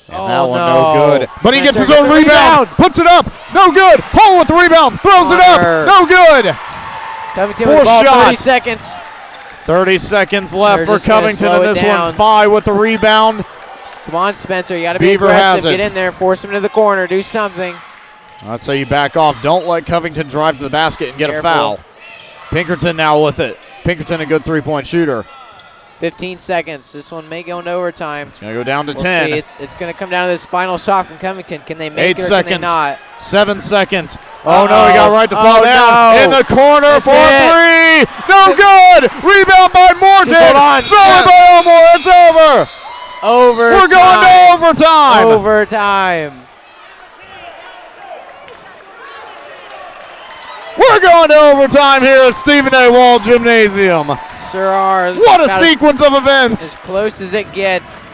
And that one no good. But he gets his own rebound. Puts it up. No good. Hole with the rebound. Throws it up. No good. Covington with the ball, 30 seconds. 30 seconds left for Covington in this one. Phi with the rebound. Come on, Spencer. You got to be aggressive. Get in there. Force him to the corner. Do something. I'd say you back off. Don't let Covington drive to the basket and get a foul. Pinkerton now with it. Pinkerton, a good three-point shooter. 15 seconds. This one may go into overtime. It's going to go down to 10. See. It's going to come down to this final shot from Covington. Can they make 8 it or seconds. can they not? 7 seconds. Oh, no, he got right to fall down. No. In the corner for 3. No good. Rebound by Morton. Hold on. Stolen by Elmore. It's over. Overtime. We're going to overtime. Overtime. We're going to overtime here at Stephen A. Wall Gymnasium. sure are. What a About sequence of events! As close as it gets.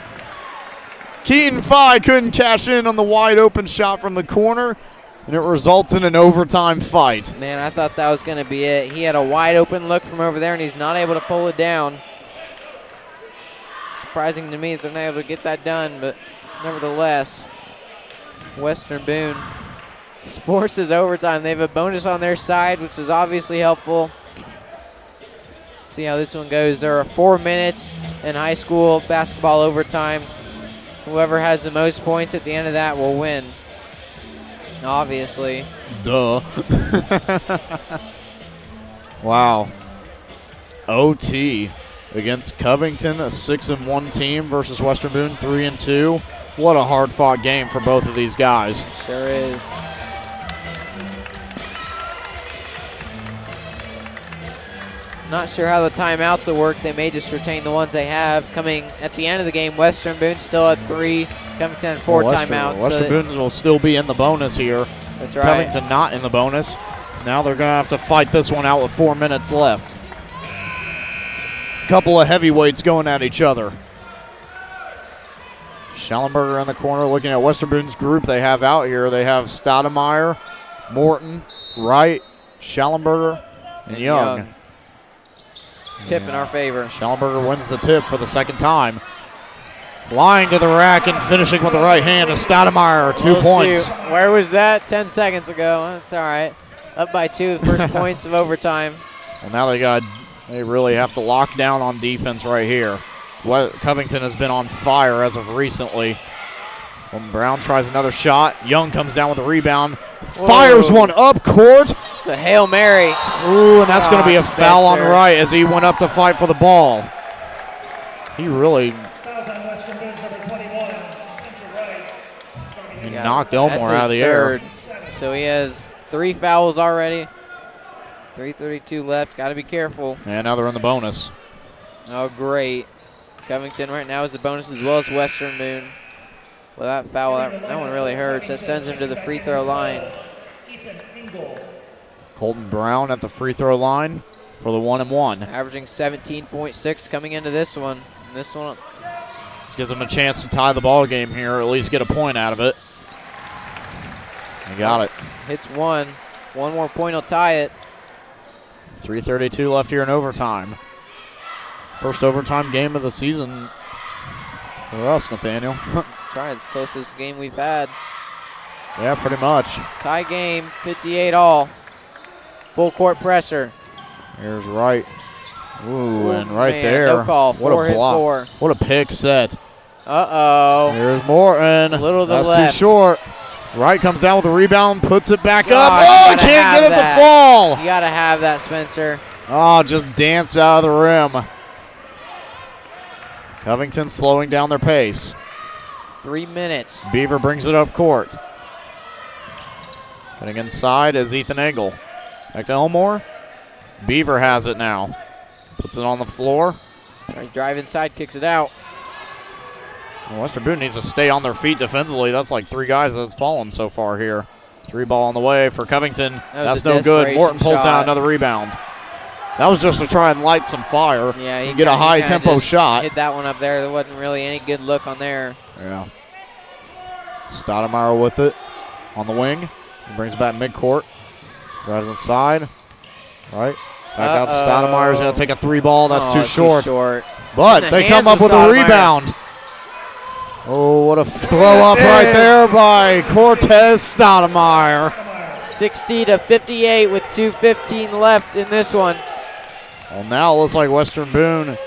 Keaton Fye couldn't cash in on the wide open shot from the corner, and it results in an overtime fight. Man, I thought that was going to be it. He had a wide open look from over there, and he's not able to pull it down. Surprising to me that they're not able to get that done, but nevertheless, Western Boone forces overtime. They have a bonus on their side, which is obviously helpful. See how this one goes. There are 4 minutes in high school basketball overtime. Whoever has the most points at the end of that will win. Obviously. Duh. Wow. OT against Covington, a 6-1 team versus Western Boone, 3-2. What a hard-fought game for both of these guys. Sure is. Not sure how the timeouts will work. They may just retain the ones they have. Coming at the end of the game, Western Boone still at 3, Covington at 4 timeouts. Western Boone will still be in the bonus here. That's right. Covington not in the bonus. Now they're going to have to fight this one out with 4 minutes left. Couple of heavyweights going at each other. Schallenberger in the corner looking at Western Boone's group they have out here. They have Stoudemire, Morton, Wright, Schallenberger, and Young. Tip in our favor. Schallenberger wins the tip for the second time. Flying to the rack and finishing with the right hand is Stoudemire, 2 points. Shoot. Where was that 10 seconds ago? That's all right. Up by 2, the first points of overtime. Well, now they really have to lock down on defense right here. Covington has been on fire as of recently. When Brown tries another shot, Young comes down with a rebound, fires one up court. The Hail Mary. Ooh, and that's going to be a foul on Wright as he went up to fight for the ball. He really knocked Elmore out of the air. So he has 3 fouls already. 3:32 left. Got to be careful. And now they're in the bonus. Oh, great. Covington right now is the bonus as well as Western Boone. Well, that foul, that one really hurts. That sends him to the free throw line. Colton Brown at the free throw line for the 1-and-1. Averaging 17.6 coming into this one. And this one. This gives him a chance to tie the ball game here, or at least get a point out of it. He got it. Hits one. One more point will tie it. 3:32 left here in overtime. First overtime game of the season for us, Nathaniel. That's right, it's the closest game we've had. Yeah, pretty much. Tie game, 58 all. Full court pressure. Here's Wright. Ooh, and right man, there. No call. What a block. 4. What a pick set. Uh-oh. Here's Morton. A little to the That's left. too short. Wright comes down with a rebound, puts it back Gosh, up. Oh, can't get it that. to fall. You got to have that, Spencer. Oh, just danced out of the rim. Covington slowing down their pace. 3 minutes. Beaver brings it up court. Heading inside is Ethan Engel. Back to Elmore. Beaver has it now. Puts it on the floor. Trying to drive inside, kicks it out. Well, Western Boone needs to stay on their feet defensively. That's like 3 guys that's fallen so far here. 3 ball on the way for Covington. That's no good. Morton pulls down another rebound. That was just to try and light some fire. Yeah, he get a high tempo shot. Hit that one up there. There wasn't really any good look on there. Yeah. Stoudemire with it on the wing. He brings it back midcourt. Drives inside. Right. Back out to Stoudemire's going to take a 3 ball. That's too short. But they come up with a rebound. Oh, what a throw up right there by Cortez Stoudemire. 60-58 with 2:15 left in this one. Well, now it looks like Western Boone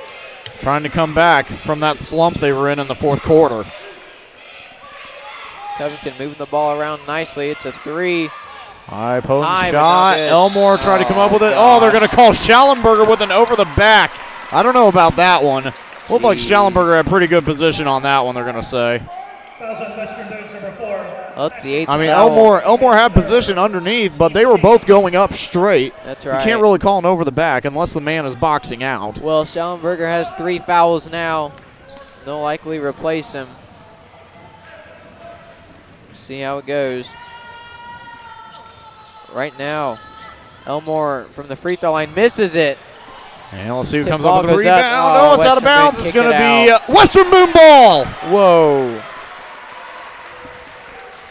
trying to come back from that slump they were in the fourth quarter. Covington moving the ball around nicely. It's a 3. High potent shot. Elmore tried to come up with it. Oh, they're going to call Schallenberger with an over the back. I don't know about that one. Looked like Schallenberger had pretty good position on that one, they're going to say. Fouls on Western Boone's number 4. That's the 8th I mean, foul. Elmore had position underneath, but they were both going up straight. That's right. You can't really call an over the back unless the man is boxing out. Well, Schallenberger has 3 fouls now. They'll likely replace him. See how it goes. Right now, Elmore from the free throw line misses it. And let's see who Tip comes ball up with the goes up. rebound. Oh, Oh, it's out of Western Boone bounds. It's kicked going to it be Western Boone ball. Whoa.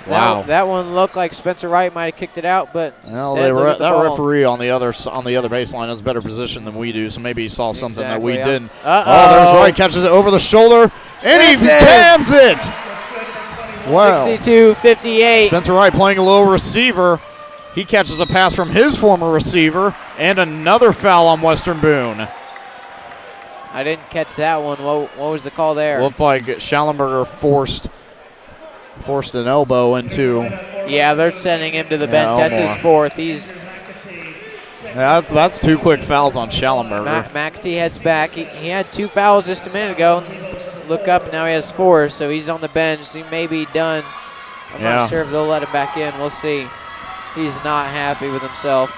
Wow. That one looked like Spencer Wright might have kicked it out, but Well, instead, look at the that ball. referee on the other baseline has a better position than we do, so maybe he saw something that we Exactly. didn't. Uh-oh. Oh, there's Wright, catches it over the shoulder, and he cans it. Wow. 62-58. Spencer Wright playing a little receiver. He catches a pass from his former receiver, and another foul on Western Boone. I didn't catch that one. What was the call there? Looked like Schallenberger forced an elbow into. Yeah, they're sending him to the bench. That's his fourth. That's 2 quick fouls on Schallenberger. McAtee heads back. He had 2 fouls just a minute ago. Look up, now he has 4, so he's on the bench. He may be done. I'm not sure if they'll let him back in. We'll see. He's not happy with himself.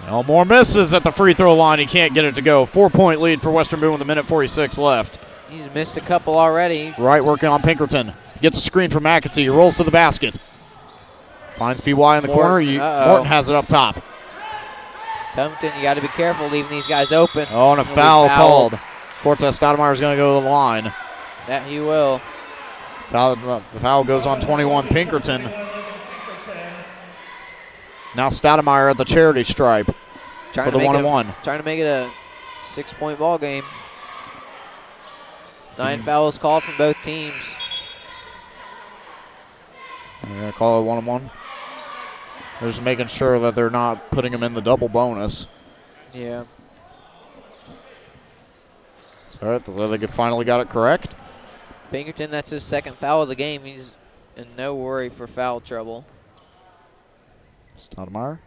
Elmore misses at the free throw line. He can't get it to go. 4-point lead for Western Boone with 1:46 left. He's missed a couple already. Wright working on Pinkerton. Gets a screen from McAtee. Rolls to the basket. Finds BY in the corner. Morton has it up top. Covington, you got to be careful leaving these guys open. Oh, and a foul called. Cortez Stoudemire is going to go to the line. That he will. The foul goes on 21 Pinkerton. Now Stoudemire at the charity stripe for the 1-1. Trying to make it a 6-point ball game. 9 fouls called from both teams. They're going to call it 1-1. They're just making sure that they're not putting him in the double bonus. Yeah. So they finally got it correct. Pinkerton, that's his 2nd foul of the game. He's in no worry for foul trouble. Stoudemire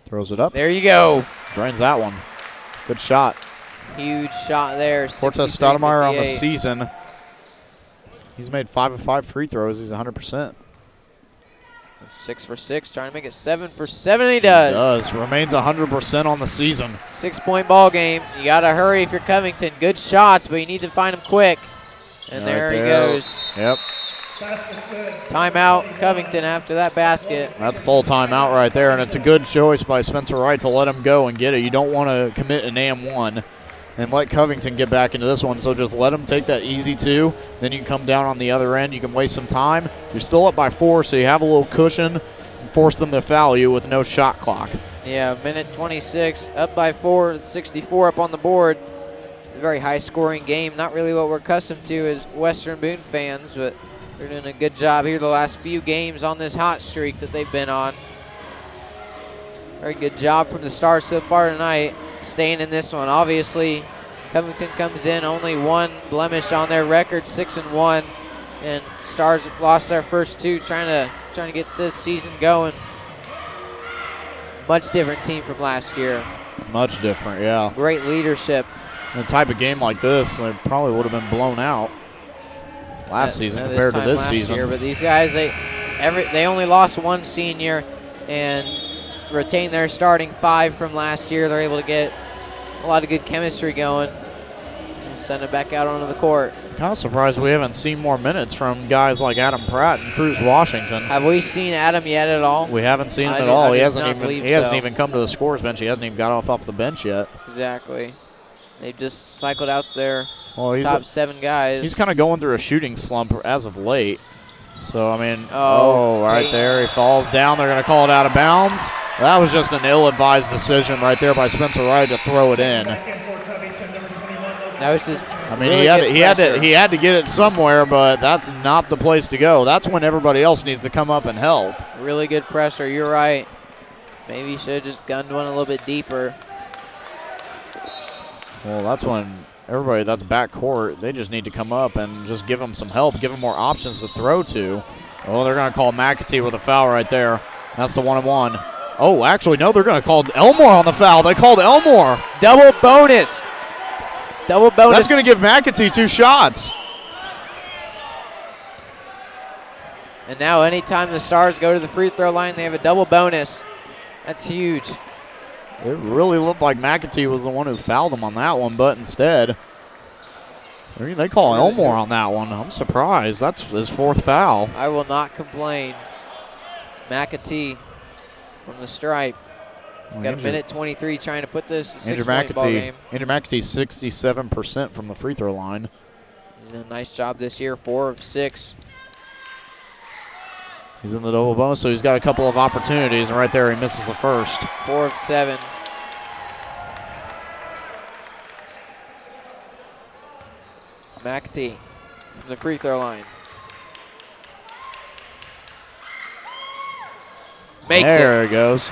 throws it up. There you go. Drains that one. Good shot. Huge shot there. Cortez Stoudemire on the season. He's made 5 of 5 free throws. He's 100%. 6 for 6, trying to make it 7 for 7. He does. Remains 100% on the season. 6-point ball game. You got to hurry if you're Covington. Good shots, but you need to find them quick. And there he goes. Yep. Timeout, Covington after that basket. That's full timeout right there, and it's a good choice by Spencer Wright to let him go and get it. You don't want to commit an AM1 and let Covington get back into this one, so just let him take that easy 2. Then you can come down on the other end. You can waste some time. You're still up by 4, so you have a little cushion and force them to foul you with no shot clock. Yeah, minute 26, up by 4, 64 up on the board. A very high-scoring game. Not really what we're accustomed to as Western Boone fans, but they're doing a good job here the last few games on this hot streak that they've been on. Very good job from the Stars so far tonight, staying in this one. Obviously, Covington comes in, only 1 blemish on their record, 6-1, and Stars have lost their first 2, trying to get this season going. Much different team from last year. Much different, yeah. Great leadership. In a type of game like this, they probably would have been blown out last season compared to this season. Year, but these guys, they only lost 1 senior and retained their starting 5 from last year. They're able to get a lot of good chemistry going and send it back out onto the court. Kind of surprised we haven't seen more minutes from guys like Adam Pratt and Cruz Washington. Have we seen Adam yet at all? We haven't seen him at all. He hasn't even come to the scores bench. He hasn't even got off the bench yet. Exactly. They've just cycled out their top 7 guys. He's kind of going through a shooting slump as of late. So, I mean, right there. He falls down. They're going to call it out of bounds. That was just an ill-advised decision right there by Spencer Wright to throw it in. That was just he had to get it somewhere, but that's not the place to go. That's when everybody else needs to come up and help. Really good pressure. You're right. Maybe you should have just gunned one a little bit deeper. Well, that's when everybody that's backcourt, they just need to come up and just give them some help, give them more options to throw to. Oh, they're going to call McAtee with a foul right there. That's the 1-1. Oh, actually, no, they're going to call Elmore on the foul. They called Elmore. Double bonus. Double bonus. That's going to give McAtee 2 shots. And now anytime the Stars go to the free throw line, they have a double bonus. That's huge. It really looked like McAtee was the one who fouled him on that one, but instead, they call Elmore on that one. I'm surprised. That's his 4th foul. I will not complain. McAtee from the stripe. Got a minute 23 trying to put this Andrew 6-point ball game. Andrew McAtee 67% from the free throw line. He's done a nice job this year, 4 of 6. He's in the double bonus, so he's got a couple of opportunities, and right there he misses the first. 4 of 7. McAtee from the free throw line. Makes there it goes.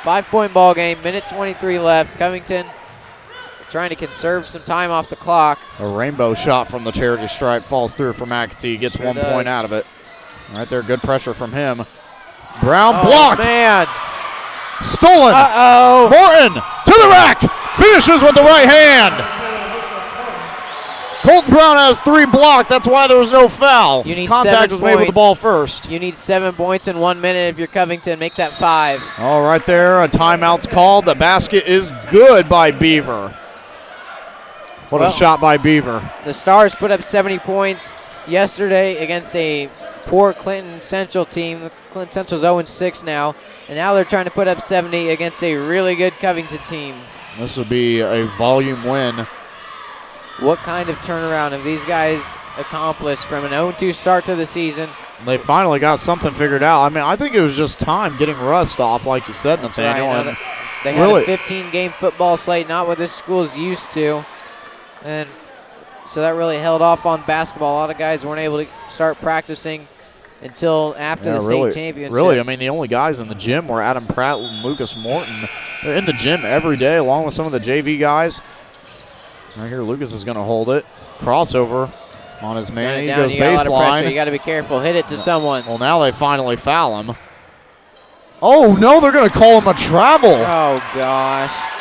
5-point ball game, minute 23 left. Covington trying to conserve some time off the clock. A rainbow shot from the charity stripe falls through for McAtee. Gets 1 point out of it. Right there, good pressure from him. Brown blocked. Man. Stolen. Uh-oh. Morton to the rack. Finishes with the right hand. Colton Brown has 3 blocked. That's why there was no foul. You need Contact 7 was made with the points. ball first. You need 7 points in 1 minute if you're Covington. Make that 5. All right there, a timeout's called. The basket is good by Beaver. What a shot by Beaver. The Stars put up 70 points yesterday against a poor Clinton Central team. Clinton Central's 0-6 now, and now they're trying to put up 70 against a really good Covington team. This would be a volume win. What kind of turnaround have these guys accomplished from an 0-2 start to the season? They finally got something figured out. I mean, I think it was just time getting rust off, like you said, Nathaniel. Right. And they had a 15-game football slate, not what this school's used to. And so that really held off on basketball. A lot of guys weren't able to start practicing until after the state championship. Really, I mean, the only guys in the gym were Adam Pratt and Lucas Morton. They're in the gym every day, along with some of the JV guys. Right here, Lucas is going to hold it. Crossover on his man. He goes baseline. You got to be careful. Hit it to someone. Well, now they finally foul him. Oh, no, they're going to call him a travel. Oh, gosh.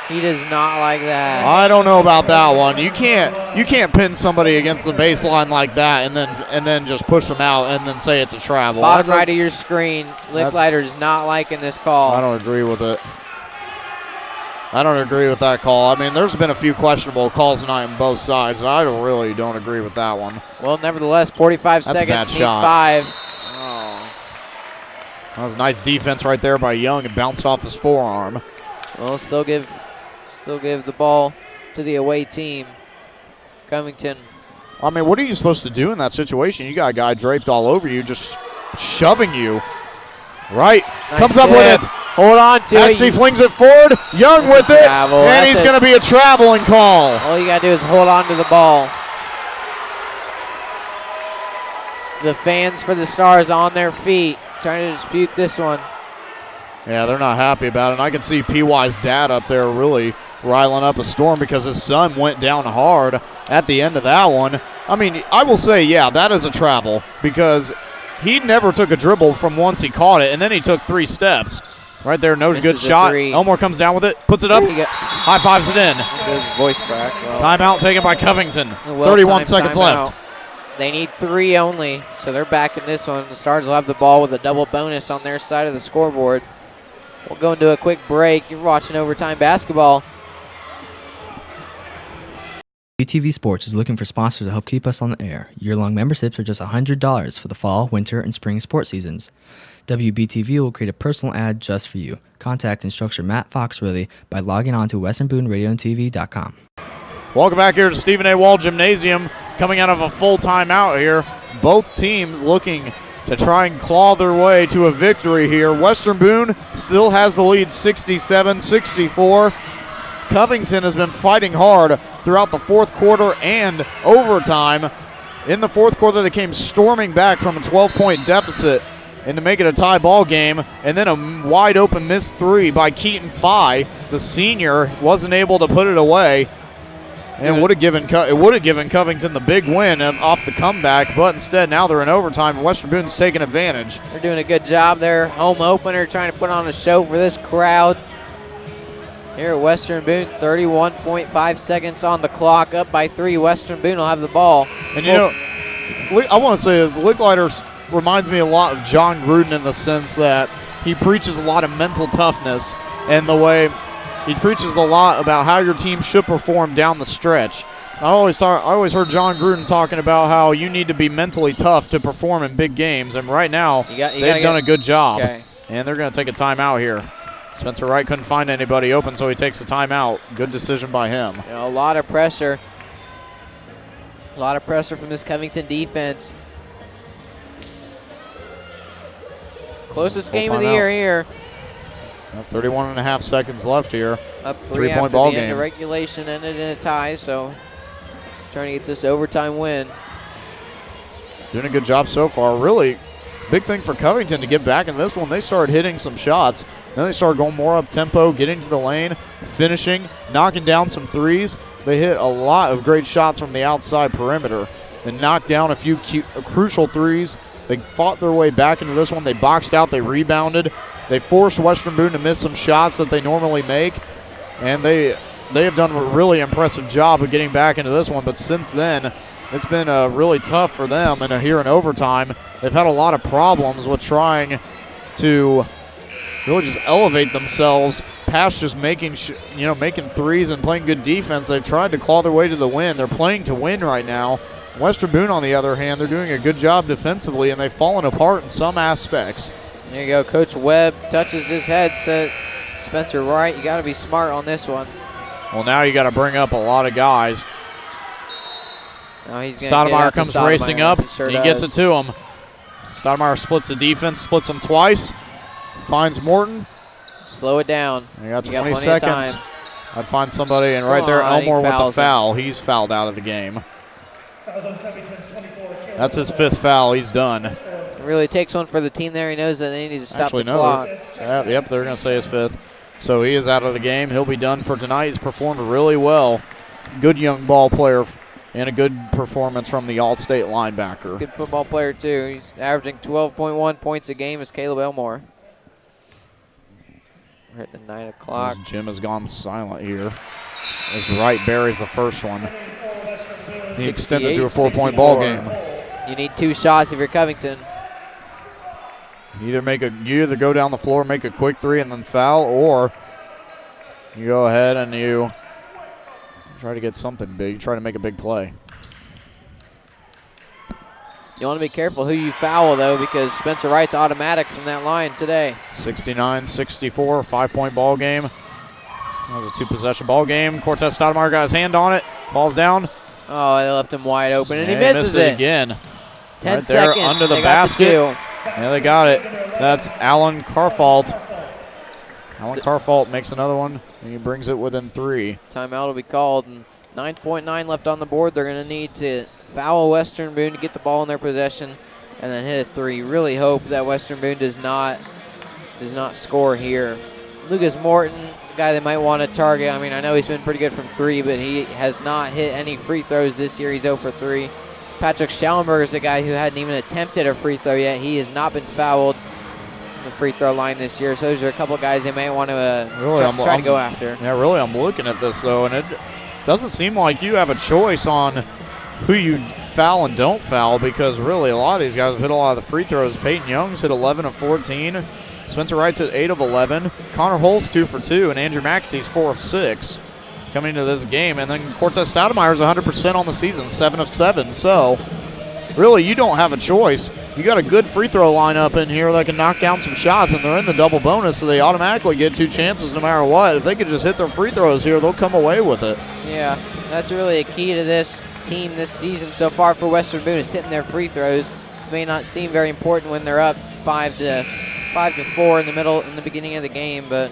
He does not like that. I don't know about that one. You can't pin somebody against the baseline like that and then just push them out and then say it's a travel. Bottom right of your screen, Licklider is not liking this call. I don't agree with it. I don't agree with that call. I mean, there's been a few questionable calls tonight on both sides. I really don't agree with that one. Well, nevertheless, 45 That's seconds, a bad need shot. 5. Oh. That was nice defense right there by Young. It bounced off his forearm. Well, still give the ball to the away team. Covington. I mean, what are you supposed to do in that situation? You got a guy draped all over you, just shoving you. Right. Nice Comes up tip. with it. Hold on to it. Actually flings it forward. Young with it. Travel. And he's going to be a traveling call. All you got to do is hold on to the ball. The fans for the Stars on their feet trying to dispute this one. Yeah, they're not happy about it. And I can see PY's dad up there really riling up a storm because his son went down hard at the end of that one. I mean, I will say, yeah, that is a travel because he never took a dribble from once he caught it, and then he took 3 steps. Right there, no good shot. Elmore comes down with it, puts it up, high fives it in. Good voice crack. Well, timeout taken by Covington. 31 seconds left. They need 3 only, so they're back in this one. The Stars will have the ball with a double bonus on their side of the scoreboard. We'll go into a quick break. You're watching Overtime Basketball. WBTV Sports is looking for sponsors to help keep us on the air. Year-long memberships are just $100 for the fall, winter, and spring sports seasons. WBTV will create a personal ad just for you. Contact instructor Matt Foxworthy by logging on to westernbooneradioandtv.com. Welcome back here to Stephen A. Wall Gymnasium. Coming out of a full timeout here. Both teams looking to try and claw their way to a victory here. Western Boone still has the lead 67-64. Covington has been fighting hard throughout the fourth quarter and overtime. In the fourth quarter, they came storming back from a 12-point deficit and to make it a tie ball game, and then a wide open missed 3 by Keaton Fye. The senior wasn't able to put it away, and it would have given Covington the big win off the comeback, but instead now they're in overtime and Western Boone's taking advantage. They're doing a good job there. Home opener, trying to put on a show for this crowd. Here at Western Boone, 31.5 seconds on the clock, up by 3. Western Boone will have the ball. And you know, I want to say this, Licklider reminds me a lot of John Gruden in the sense that he preaches a lot of mental toughness and the way he preaches a lot about how your team should perform down the stretch. I always heard John Gruden talking about how you need to be mentally tough to perform in big games, and right now they've done a good job. Okay. And they're going to take a timeout here. Spencer Wright couldn't find anybody open, so he takes the timeout. Good decision by him. You know, a lot of pressure. A lot of pressure from this Covington defense. Closest game of the year here. 31 and a half seconds left here. Up 3-point after ball the end game. of regulation, ended in a tie, so trying to get this overtime win. Doing a good job so far. Really big thing for Covington to get back in this one. They started hitting some shots. Then they started going more up tempo, getting to the lane, finishing, knocking down some threes. They hit a lot of great shots from the outside perimeter and knocked down a few crucial threes. They fought their way back into this one. They boxed out. They rebounded. They forced Western Boone to miss some shots that they normally make. And they have done a really impressive job of getting back into this one. But since then, it's been really tough for them. And here in overtime, they've had a lot of problems with trying to really just elevate themselves past just making threes and playing good defense. They've tried to claw their way to the win. They're playing to win right now. Western Boone, on the other hand, they're doing a good job defensively, and they've fallen apart in some aspects. There you go. Coach Webb touches his head, said, Spencer Wright, you got to be smart on this one. Well, now you got to bring up a lot of guys. Stoudemire comes racing up. He gets it to him. Stoudemire splits the defense, splits them twice. Finds Morton. Slow it down. You got 20 seconds. I'd find somebody, and right there, Elmore with the foul. He's fouled out of the game. That's his 5th foul. He's done. It really takes one for the team there. He knows that they need to stop the clock. Yep, they're going to say his 5th. So he is out of the game. He'll be done for tonight. He's performed really well. Good young ball player and a good performance from the All-State linebacker. Good football player, too. He's averaging 12.1 points a game as Caleb Elmore. We're at the 9 o'clock. Jim has gone silent here as Wright buries the first one. He extended to a 4-point ball game. You need 2 shots if you're Covington. You either go down the floor, make a quick 3, and then foul, or you go ahead and you try to get something big. You try to make a big play. You want to be careful who you foul, though, because Spencer Wright's automatic from that line today. 69-64, 5-point ball game. That was a 2-possession ball game. Cortez Stoudemire got his hand on it. Ball's down. Oh, they left him wide open, and he misses it again. 10 right there seconds. Under the basket. Yeah, they got it. That's Alan Carfault. Alan Carfault makes another one, and he brings it within 3. Timeout will be called, and 9.9 left on the board. They're going to need to foul Western Boone to get the ball in their possession and then hit a 3. Really hope that Western Boone does not score here. Lucas Morton, the guy they might want to target. I mean, I know he's been pretty good from 3, but he has not hit any free throws this year. He's 0 for 3. Patrick Schallenberger is the guy who hadn't even attempted a free throw yet. He has not been fouled on the free throw line this year. So those are a couple guys they may want to try to go after. Yeah, really, I'm looking at this, though, and it doesn't seem like you have a choice on who you foul and don't foul, because really a lot of these guys have hit a lot of the free throws. Peyton Young's hit 11 of 14. Spencer Wright's hit 8 of 11. Connor Hull's 2 for 2, and Andrew McAtee's 4 of 6 coming into this game. And then Cortez Stoudemire's 100% on the season, 7 of 7. So really, you don't have a choice. You got a good free throw lineup in here that can knock down some shots, and they're in the double bonus, so they automatically get 2 chances no matter what. If they could just hit their free throws here, they'll come away with it. Yeah, that's really a key to this team this season so far for Western Boone, is hitting their free throws. It may not seem very important when they're up 5 to 4 in the beginning of the game, but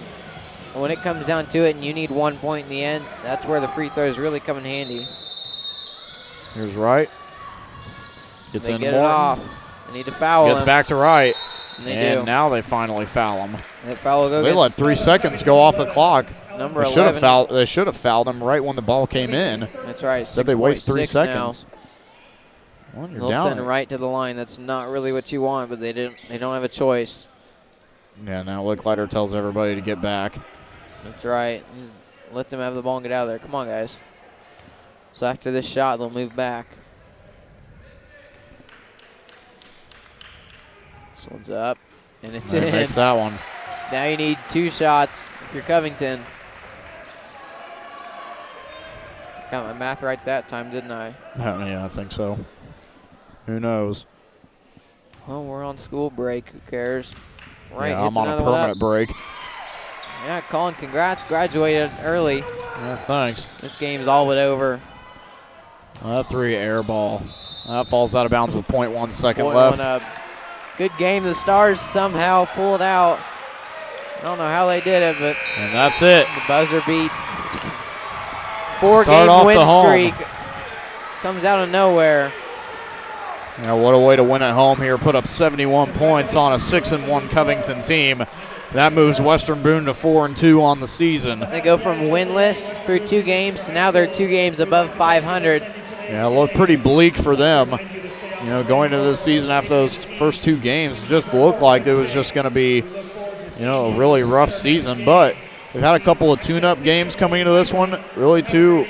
when it comes down to it and you need 1 point in the end, that's where the free throws really come in handy. Here's Wright. Gets in get it off. They need to foul him. Gets back to Wright. And they do. Now they finally foul him. That foul will go. They let 3 seconds go off the clock. Number they 11. They should have fouled him right when the ball came in. That's right. Said they waste 3 seconds. Well, they'll send right to the line. That's not really what you want, but they don't have a choice. Yeah, now Licklider tells everybody to get back. That's right. Let them have the ball and get out of there. Come on, guys. So after this shot, they'll move back. This one's up, and it's in. Makes that one. Now you need 2 shots if you're Covington. Got my math right that time, didn't I? Yeah, I think so. Who knows? Well, we're on school break. Who cares? Right, yeah, I'm on a permanent break. Yeah, Colin, congrats. Graduated early. Yeah, thanks. This game's all but over. That 3 air ball. That falls out of bounds with 0.1 second Boy, left. Good game. The Stars somehow pulled out. I don't know how they did it, but And that's it. the buzzer beats. 4 Start off game win the home. streak comes out of nowhere. Yeah, what a way to win at home here. Put up 71 points on a 6-1 Covington team. That moves Western Boone to 4-2 on the season. They go from winless through 2 games to now they're 2 games above 500. Yeah, it looked pretty bleak for them. You know, going into this season after those first 2 games, it just looked like it was just going to be, you know, a really rough season. But they've had a couple of tune-up games coming into this one. Really two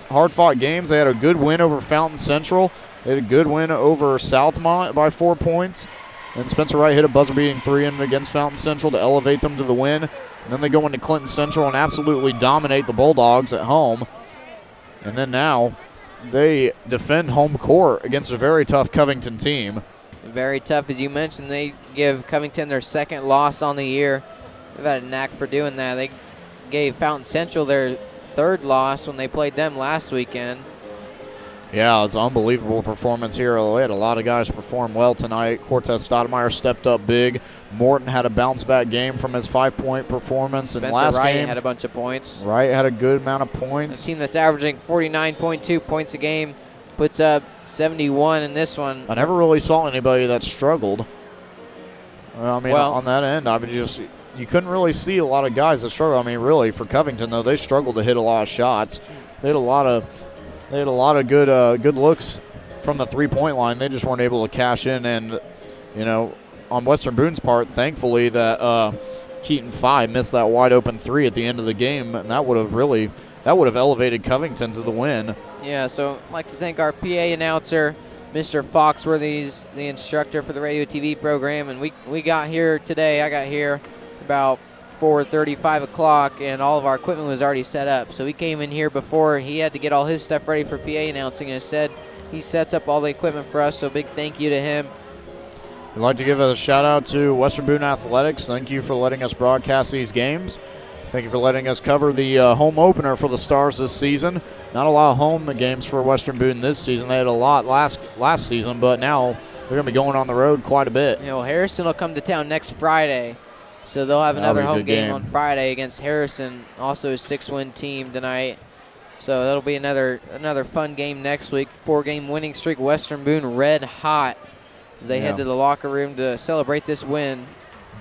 hard-fought games. They had a good win over Fountain Central. They had a good win over Southmont by 4 points. And Spencer Wright hit a buzzer-beating 3 in against Fountain Central to elevate them to the win. And then they go into Clinton Central and absolutely dominate the Bulldogs at home. And then now they defend home court against a very tough Covington team. Very tough, as you mentioned. They give Covington their 2nd loss on the year. They've had a knack for doing that. They gave Fountain Central their 3rd loss when they played them last weekend. Yeah, it was an unbelievable performance here. They had a lot of guys perform well tonight. Cortez Stoudemire stepped up big. Morton had a bounce-back game from his 5-point performance in the last Wright game. had a bunch of points. Wright had a good amount of points. A team that's averaging 49.2 points a game puts up 71 in this one. I never really saw anybody that struggled. I mean, on that end, you couldn't really see a lot of guys that struggled. I mean, really, for Covington, though, they struggled to hit a lot of shots. They had a lot of good looks from the 3-point line. They just weren't able to cash in. And, you know, on Western Boone's part, thankfully that Keaton 5 missed that wide open 3 at the end of the game, and that would have elevated Covington to the win. Yeah, so I'd like to thank our PA announcer, Mr. Foxworthy. He's the instructor for the radio TV program, and we got here today. I got here about 4:30, 5 o'clock, and all of our equipment was already set up. So we came in here before. He had to get all his stuff ready for PA announcing, and said he sets up all the equipment for us, so big thank you to him. We'd like to give a shout-out to Western Boone Athletics. Thank you for letting us broadcast these games. Thank you for letting us cover the home opener for the Stars this season. Not a lot of home games for Western Boone this season. They had a lot last season, but now they're going to be going on the road quite a bit. You know, Harrison will come to town next Friday. So they'll have another home game on Friday against Harrison, also a 6-win team tonight. So that'll be another fun game next week. 4-game winning streak. Western Boone red hot as they head to the locker room to celebrate this win.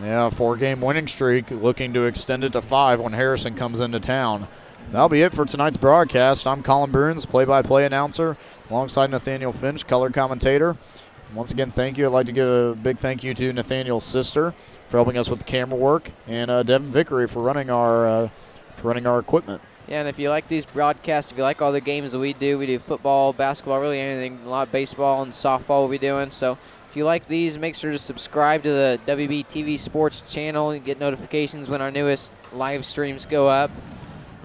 Yeah, 4-game winning streak, looking to extend it to 5 when Harrison comes into town. That'll be it for tonight's broadcast. I'm Colin Burns, play-by-play announcer, alongside Nathaniel Finch, color commentator. Once again, thank you. I'd like to give a big thank you to Nathaniel's sister for helping us with the camera work, and Devin Vickery for running our equipment. Yeah, and if you like these broadcasts, if you like all the games that we do football, basketball, really anything, a lot of baseball and softball we'll be doing. So if you like these, make sure to subscribe to the WBTV Sports channel and get notifications when our newest live streams go up.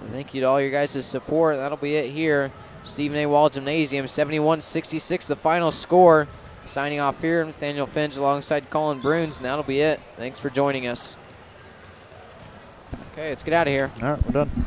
And thank you to all your guys' support. That'll be it here. Stephen A. Wall Gymnasium, 71-66, the final score. Signing off here, Nathaniel Finch alongside Colin Bruns, and that'll be it. Thanks for joining us. Okay, let's get out of here. All right, we're done.